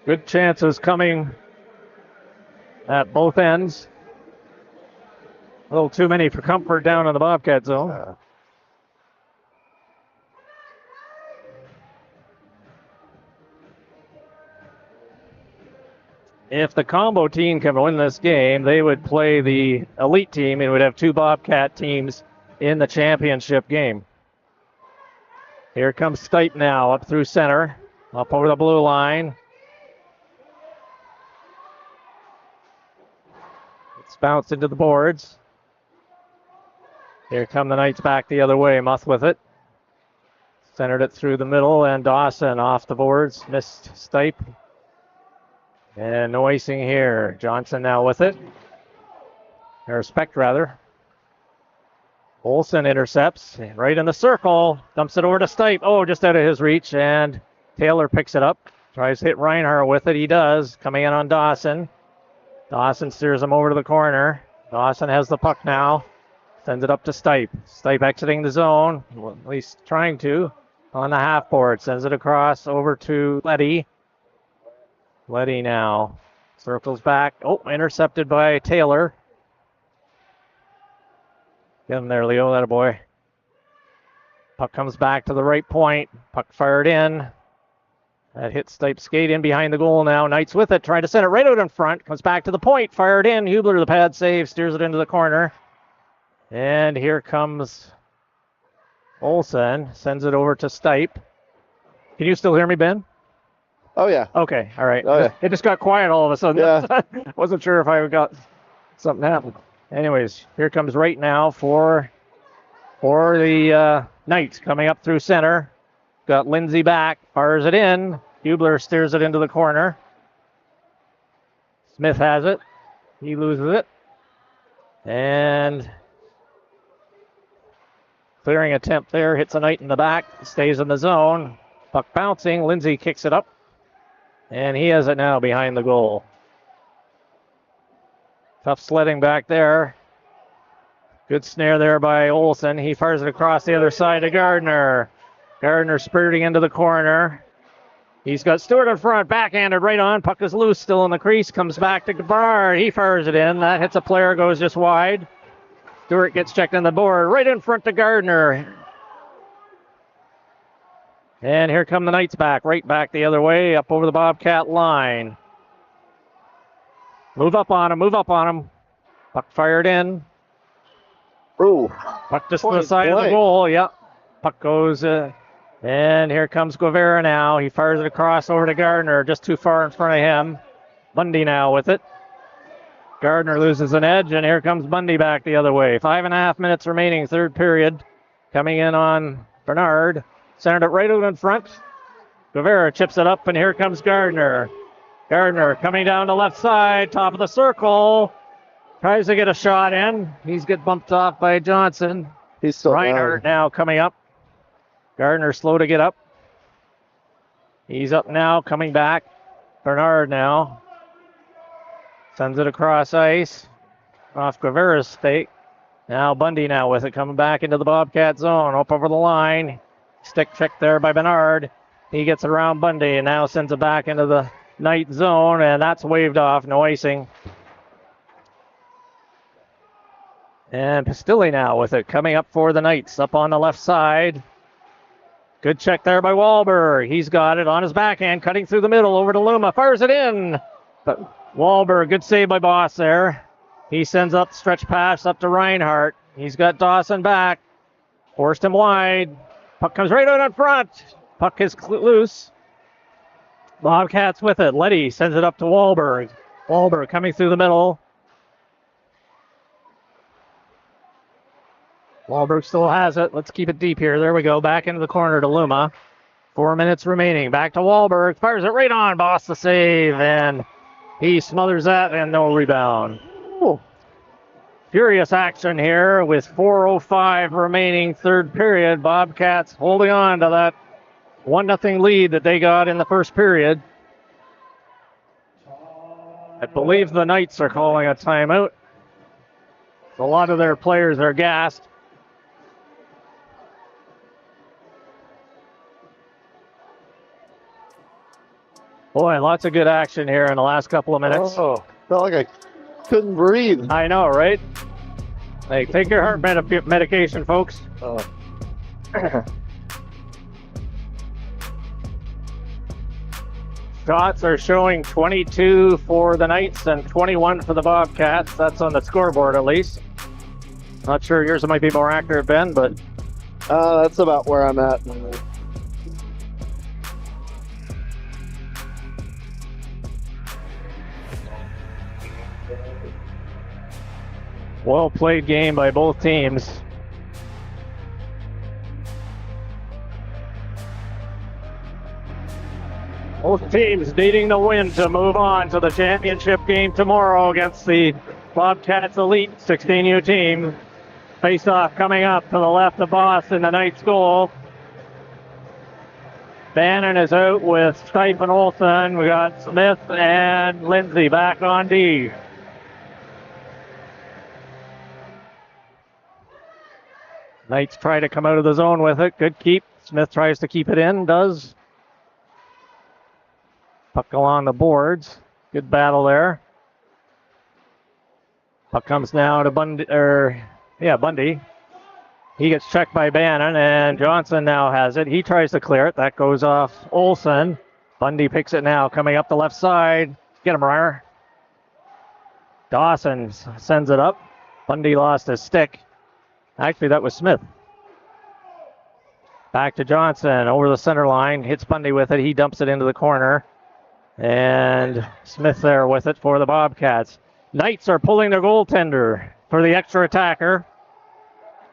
[SPEAKER 1] Good chances coming at both ends. A little too many for comfort down in the Bobcat zone. If the combo team can win this game, they would play the elite team and would have two Bobcat teams in the championship game. Here comes Stipe now up through center, up over the blue line. It's bounced into the boards. Here come the Knights back the other way. Muth with it. Centered it through the middle, and Dawson off the boards. Missed Stipe. And no icing here. Johnson now with it. Or Specht, rather. Olsen intercepts. Right in the circle. Dumps it over to Stipe. Oh, just out of his reach. And Taylor picks it up. Tries to hit Reinhardt with it. He does. Coming in on Dawson. Dawson steers him over to the corner. Dawson has the puck now. Sends it up to Stipe. Stipe exiting the zone. Well, at least trying to. On the half board. Sends it across over to Letty. Letty now circles back. Oh, intercepted by Taylor. Get him there, Leo. That a boy. Puck comes back to the right point. Puck fired in. That hits Stipe's skate in behind the goal now. Knights with it. Trying to send it right out in front. Comes back to the point. Fired in. Hubler, the pad save. Steers it into the corner. And here comes Olsen. Sends it over to Stipe. Can you still hear me, Ben?
[SPEAKER 2] Oh, yeah.
[SPEAKER 1] Okay, all right.
[SPEAKER 2] Oh, yeah.
[SPEAKER 1] It just got quiet all of a sudden.
[SPEAKER 2] Yeah.
[SPEAKER 1] Wasn't sure if I got something happened. Anyways, here comes right now for the Knights coming up through center. Got Lindsay back, fires it in. Hubler steers it into the corner. Smith has it. He loses it. And clearing attempt there, hits a Knight in the back, stays in the zone. Puck bouncing, Lindsay kicks it up. And he has it now behind the goal. Tough sledding back there. Good snare there by Olsen. He fires it across the other side to Gardner. Gardner spurting into the corner. He's got Stewart in front, backhanded right on. Puck is loose, still in the crease. Comes back to Gabbard. He fires it in. That hits a player, goes just wide. Stewart gets checked on the board, right in front to Gardner. And here come the Knights back, right back the other way, up over the Bobcat line. Move up on him. Puck fired in.
[SPEAKER 2] Ooh.
[SPEAKER 1] Puck just to the side of the goal, yep. Puck goes, and here comes Guevara now. He fires it across over to Gardner, just too far in front of him. Bundy now with it. Gardner loses an edge, and here comes Bundy back the other way. 5.5 minutes remaining, third period. Coming in on Bernard. Centered it right out in front. Guevara chips it up, and here comes Gardner. Gardner coming down the left side, top of the circle. Tries to get a shot in. He's get bumped off by Johnson.
[SPEAKER 2] He's still
[SPEAKER 1] Reinhardt now coming up. Gardner slow to get up. He's up now, coming back. Bernard now. Sends it across ice. Off Guevara's stake. Now Bundy now with it, coming back into the Bobcat zone. Up over the line. Stick check there by Bernard. He gets it around Bundy and now sends it back into the Knight zone, and that's waved off. No icing. And Pastilli now with it, coming up for the Knights, up on the left side. Good check there by Wahlberg. He's got it on his backhand, cutting through the middle, over to Luma, fires it in. But Wahlberg, good save by Boss there. He sends up stretch pass up to Reinhardt. He's got Dawson back. Forced him wide. Puck comes right out in front. Puck is loose. Bobcats with it. Letty sends it up to Wahlberg. Wahlberg coming through the middle. Wahlberg still has it. Let's keep it deep here. There we go. Back into the corner to Luma. 4 minutes remaining. Back to Wahlberg. Fires it right on. Boss the save. And he smothers that and no rebound. Ooh. Furious action here with 4:05 remaining third period. Bobcats holding on to that 1-0 lead that they got in the first period. I believe the Knights are calling a timeout. A lot of their players are gassed. Boy, lots of good action here in the last couple of minutes.
[SPEAKER 2] Oh, felt like I couldn't breathe.
[SPEAKER 1] I know, right? Hey, take your heart medication, folks. Shots are showing 22 for the Knights and 21 for the Bobcats. That's on the scoreboard, at least. Not sure yours might be more accurate, Ben, but...
[SPEAKER 2] That's about where I'm at.
[SPEAKER 1] Well played game by both teams. Both teams needing the win to move on to the championship game tomorrow against the Bobcats Elite 16U team. Face-off coming up to the left of Boston, the Knights goal. Bannon is out with Stipe and Olsen. We got Smith and Lindsay back on D. Knights try to come out of the zone with it. Good keep. Smith tries to keep it in. Does. Puck along the boards. Good battle there. Puck comes now to Bundy. Bundy. He gets checked by Bannon, and Johnson now has it. He tries to clear it. That goes off Olsen. Bundy picks it now, coming up the left side. Get him, Ryer. Dawson sends it up. Bundy lost his stick. Actually, that was Smith. Back to Johnson over the center line. Hits Bundy with it. He dumps it into the corner. And Smith there with it for the Bobcats. Knights are pulling their goaltender for the extra attacker.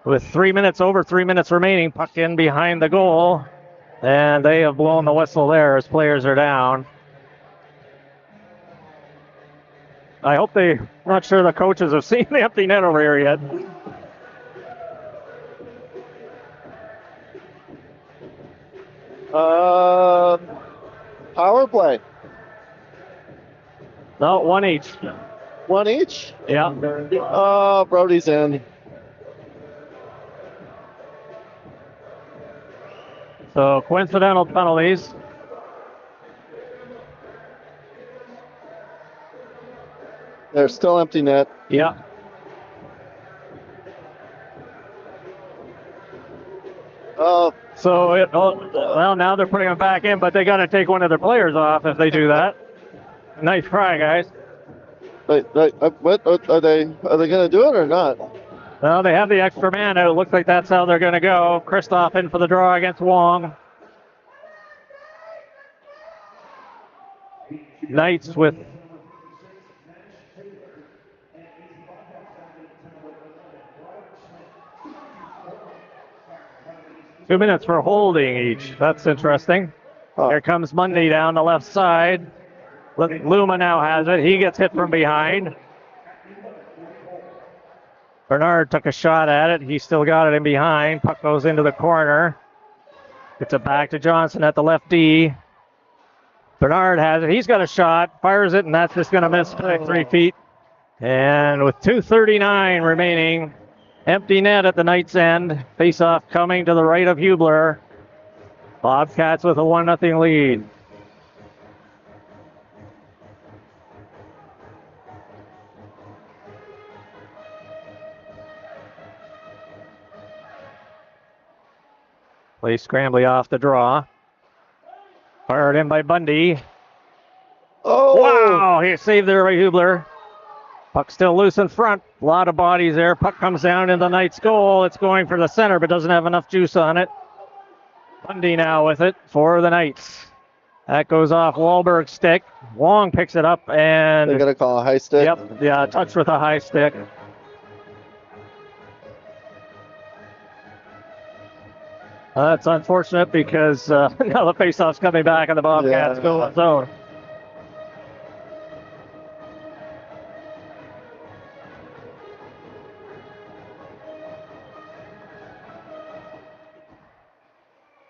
[SPEAKER 1] With 3 minutes remaining. Puck in behind the goal. And they have blown the whistle there as players are down. I hope not sure the coaches have seen the empty net over here yet.
[SPEAKER 2] Power play.
[SPEAKER 1] No, one each.
[SPEAKER 2] One each?
[SPEAKER 1] Yeah.
[SPEAKER 2] Oh, Brody's in.
[SPEAKER 1] So coincidental penalties.
[SPEAKER 2] There's still empty net.
[SPEAKER 1] Yeah.
[SPEAKER 2] Oh.
[SPEAKER 1] So, well, now they're putting them back in, but they got to take one of their players off if they do that. Nice try, guys.
[SPEAKER 2] What are they going to do it or not?
[SPEAKER 1] Well, they have the extra man out. It looks like that's how they're going to go. Kristoff in for the draw against Wong. Knights with two minutes for holding each. That's interesting. Here comes Mundy down the left side. Luma now has it. He gets hit from behind. Bernard took a shot at it. He still got it in behind. Puck goes into the corner. Gets it back to Johnson at the left D. Bernard has it. He's got a shot. Fires it, and that's just going to miss 3 feet. And with 2:39 remaining, empty net at the Knights' end. Face-off coming to the right of Hubler. Bobcats with a 1-0 lead. Play Scrambly off the draw. Fired in by Bundy.
[SPEAKER 2] Oh!
[SPEAKER 1] Wow! He saved there by Hubler. Puck still loose in front. A lot of bodies there. Puck comes down in the Knights' goal. It's going for the center, but doesn't have enough juice on it. Bundy now with it for the Knights. That goes off Wahlberg's stick. Wong picks it up and...
[SPEAKER 2] They're going to call a high stick?
[SPEAKER 1] Yep, yeah, touch with a high stick. That's unfortunate because now the faceoff's coming back and the Bobcats go in zone.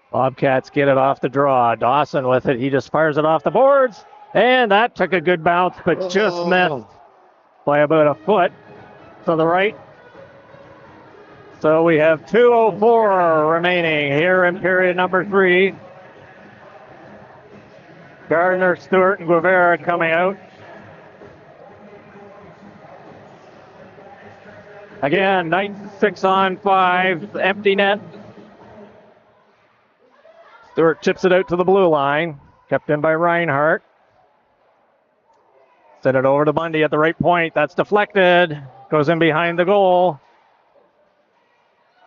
[SPEAKER 1] Bobcats get it off the draw. Dawson with it. He just fires it off the boards. And that took a good bounce, but just missed by about a foot to the right. So we have 2:04 remaining here in period number 3. Gardner, Stewart, and Guevara coming out. Again, Knights 6-on-5, empty net. Stewart chips it out to the blue line, kept in by Reinhardt. Send it over to Bundy at the right point. That's deflected. Goes in behind the goal.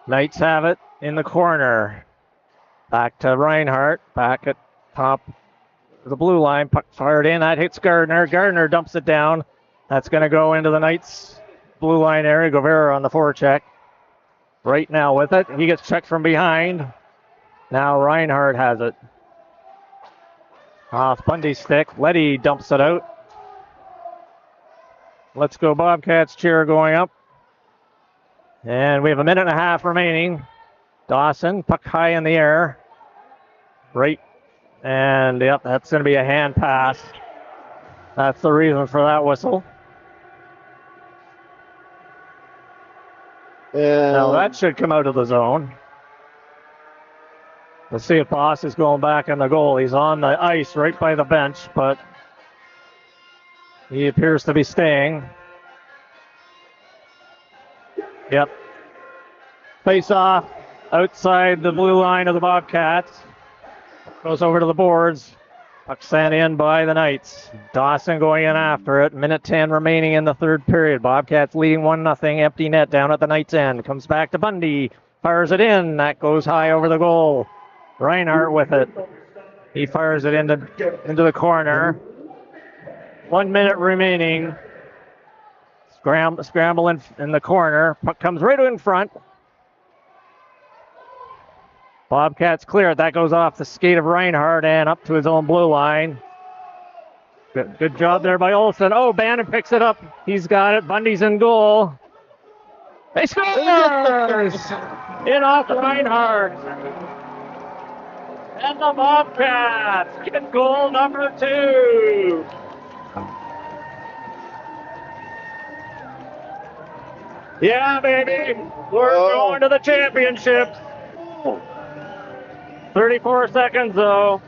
[SPEAKER 1] Knights have it in the corner. Back to Reinhardt. Back at top of the blue line. Puck fired in. That hits Gardner. Gardner dumps it down. That's going to go into the Knights blue line area. Guevara on the forecheck. Right now with it. He gets checked from behind. Now Reinhardt has it. Off Bundy's stick. Letty dumps it out. Let's go Bobcats cheer going up. And we have a minute and a half remaining. Dawson, puck high in the air. Right. And, yep, that's going to be a hand pass. That's the reason for that whistle. Now that should come out of the zone. Let's see if Boss is going back in the goal. He's on the ice right by the bench, but he appears to be staying. Yep. Face off outside the blue line of the Bobcats. Goes over to the boards. Puck sent in by the Knights. Dawson going in after it. Minute 10 remaining in the third period. Bobcats leading 1-0. Empty net down at the Knights' end. Comes back to Bundy. Fires it in. That goes high over the goal. Reinhardt with it. He fires it into the corner. 1 minute remaining. Scramble in the corner. Puck comes right in front. Bobcats clear it. That goes off the skate of Reinhardt and up to his own blue line. Good job there by Olsen. Oh, Bannon picks it up. He's got it. Bundy's in goal. They scores! In off Reinhardt. And the Bobcats get goal number 2. Yeah, baby. We're going to the championship. 34 seconds, though.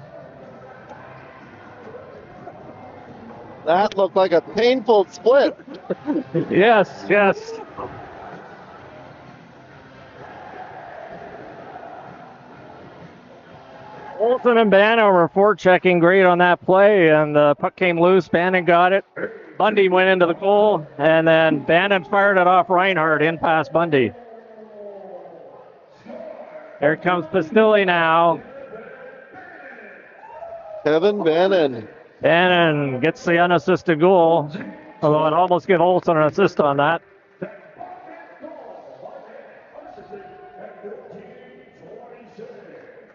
[SPEAKER 2] That looked like a painful split.
[SPEAKER 1] Yes, yes. Olsen and Bannon were forechecking great on that play, and the puck came loose. Bannon got it. Bundy went into the goal, and then Bannon fired it off Reinhardt in past Bundy. Here comes Pastilli now.
[SPEAKER 2] Kevin Bannon.
[SPEAKER 1] Bannon gets the unassisted goal, although it almost gave Olsen an assist on that.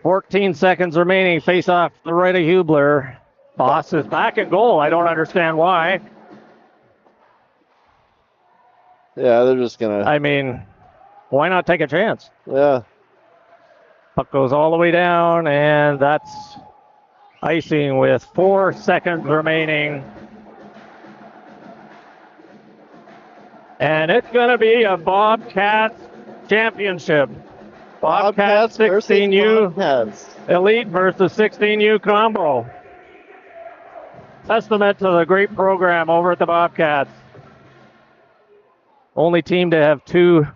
[SPEAKER 1] "14 seconds remaining. Face off to the right of Hubler. Boss is back at goal. I don't understand why.
[SPEAKER 2] Yeah, they're just gonna.
[SPEAKER 1] I mean, why not take a chance?
[SPEAKER 2] Yeah.
[SPEAKER 1] Puck goes all the way down, and that's icing with 4 seconds remaining. And it's going to be a Bobcats championship. Bobcats 16U
[SPEAKER 2] Bobcats.
[SPEAKER 1] Elite versus 16U Combo. Testament to the great program over at the Bobcats. Only team to have two,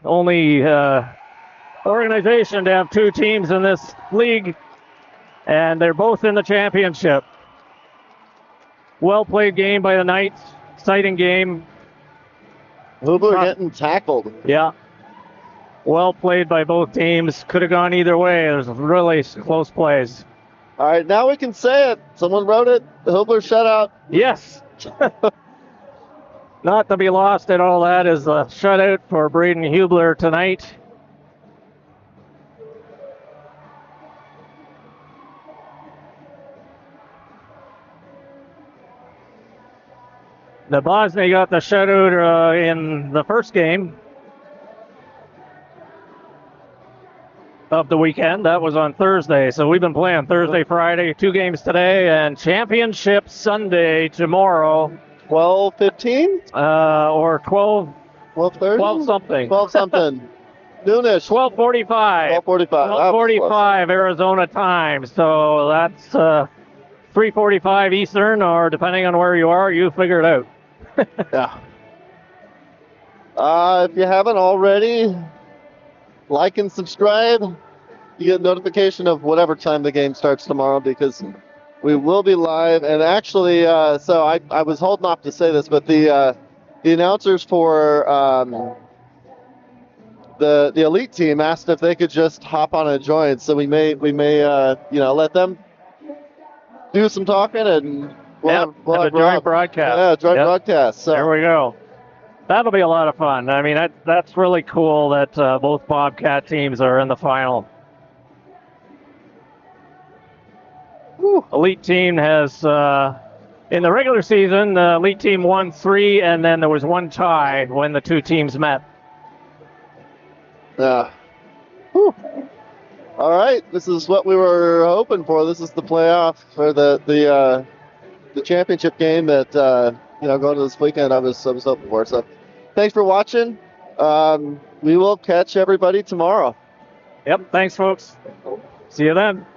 [SPEAKER 1] organization to have 2 teams in this league, and they're both in the championship. Well played game by the Knights. Exciting game.
[SPEAKER 2] Hubler getting tackled.
[SPEAKER 1] Yeah. Well played by both teams. Could have gone either way. There's really close plays.
[SPEAKER 2] All right, now we can say it. Someone wrote it. The Hubler shutout.
[SPEAKER 1] Yes. Not to be lost in all that is a shutout for Braden Hubler tonight. The Bosnia got the shutout in the first game of the weekend. That was on Thursday. So we've been playing Thursday, Friday, 2 games today, and championship Sunday tomorrow.
[SPEAKER 2] 12:15?
[SPEAKER 1] Or 12.
[SPEAKER 2] 12:30?
[SPEAKER 1] 12 something.
[SPEAKER 2] 12 something. Noonish.
[SPEAKER 1] 12:45.
[SPEAKER 2] 12:45.
[SPEAKER 1] 12:45 Arizona time. So that's 3:45 Eastern, or depending on where you are, you figure it out.
[SPEAKER 2] Yeah. If you haven't already, like and subscribe. You get notification of whatever time the game starts tomorrow, because we will be live. And actually, so I was holding off to say this, but the announcers for the elite team asked if they could just hop on and join. So we may let them do some talking, and we'll have
[SPEAKER 1] a joint broadcast.
[SPEAKER 2] Yeah, joint broadcast. So
[SPEAKER 1] there we go. That'll be a lot of fun. I mean, that's really cool that both Bobcat teams are in the final.
[SPEAKER 2] Whew.
[SPEAKER 1] Elite team has, in the regular season, the elite team won 3, and then there was 1 tie when the 2 teams met.
[SPEAKER 2] Yeah. Whew. All right, this is what we were hoping for. This is the playoff for the championship game that going to this weekend. I was hoping for. So, thanks for watching. We will catch everybody tomorrow.
[SPEAKER 1] Yep. Thanks, folks. See you then.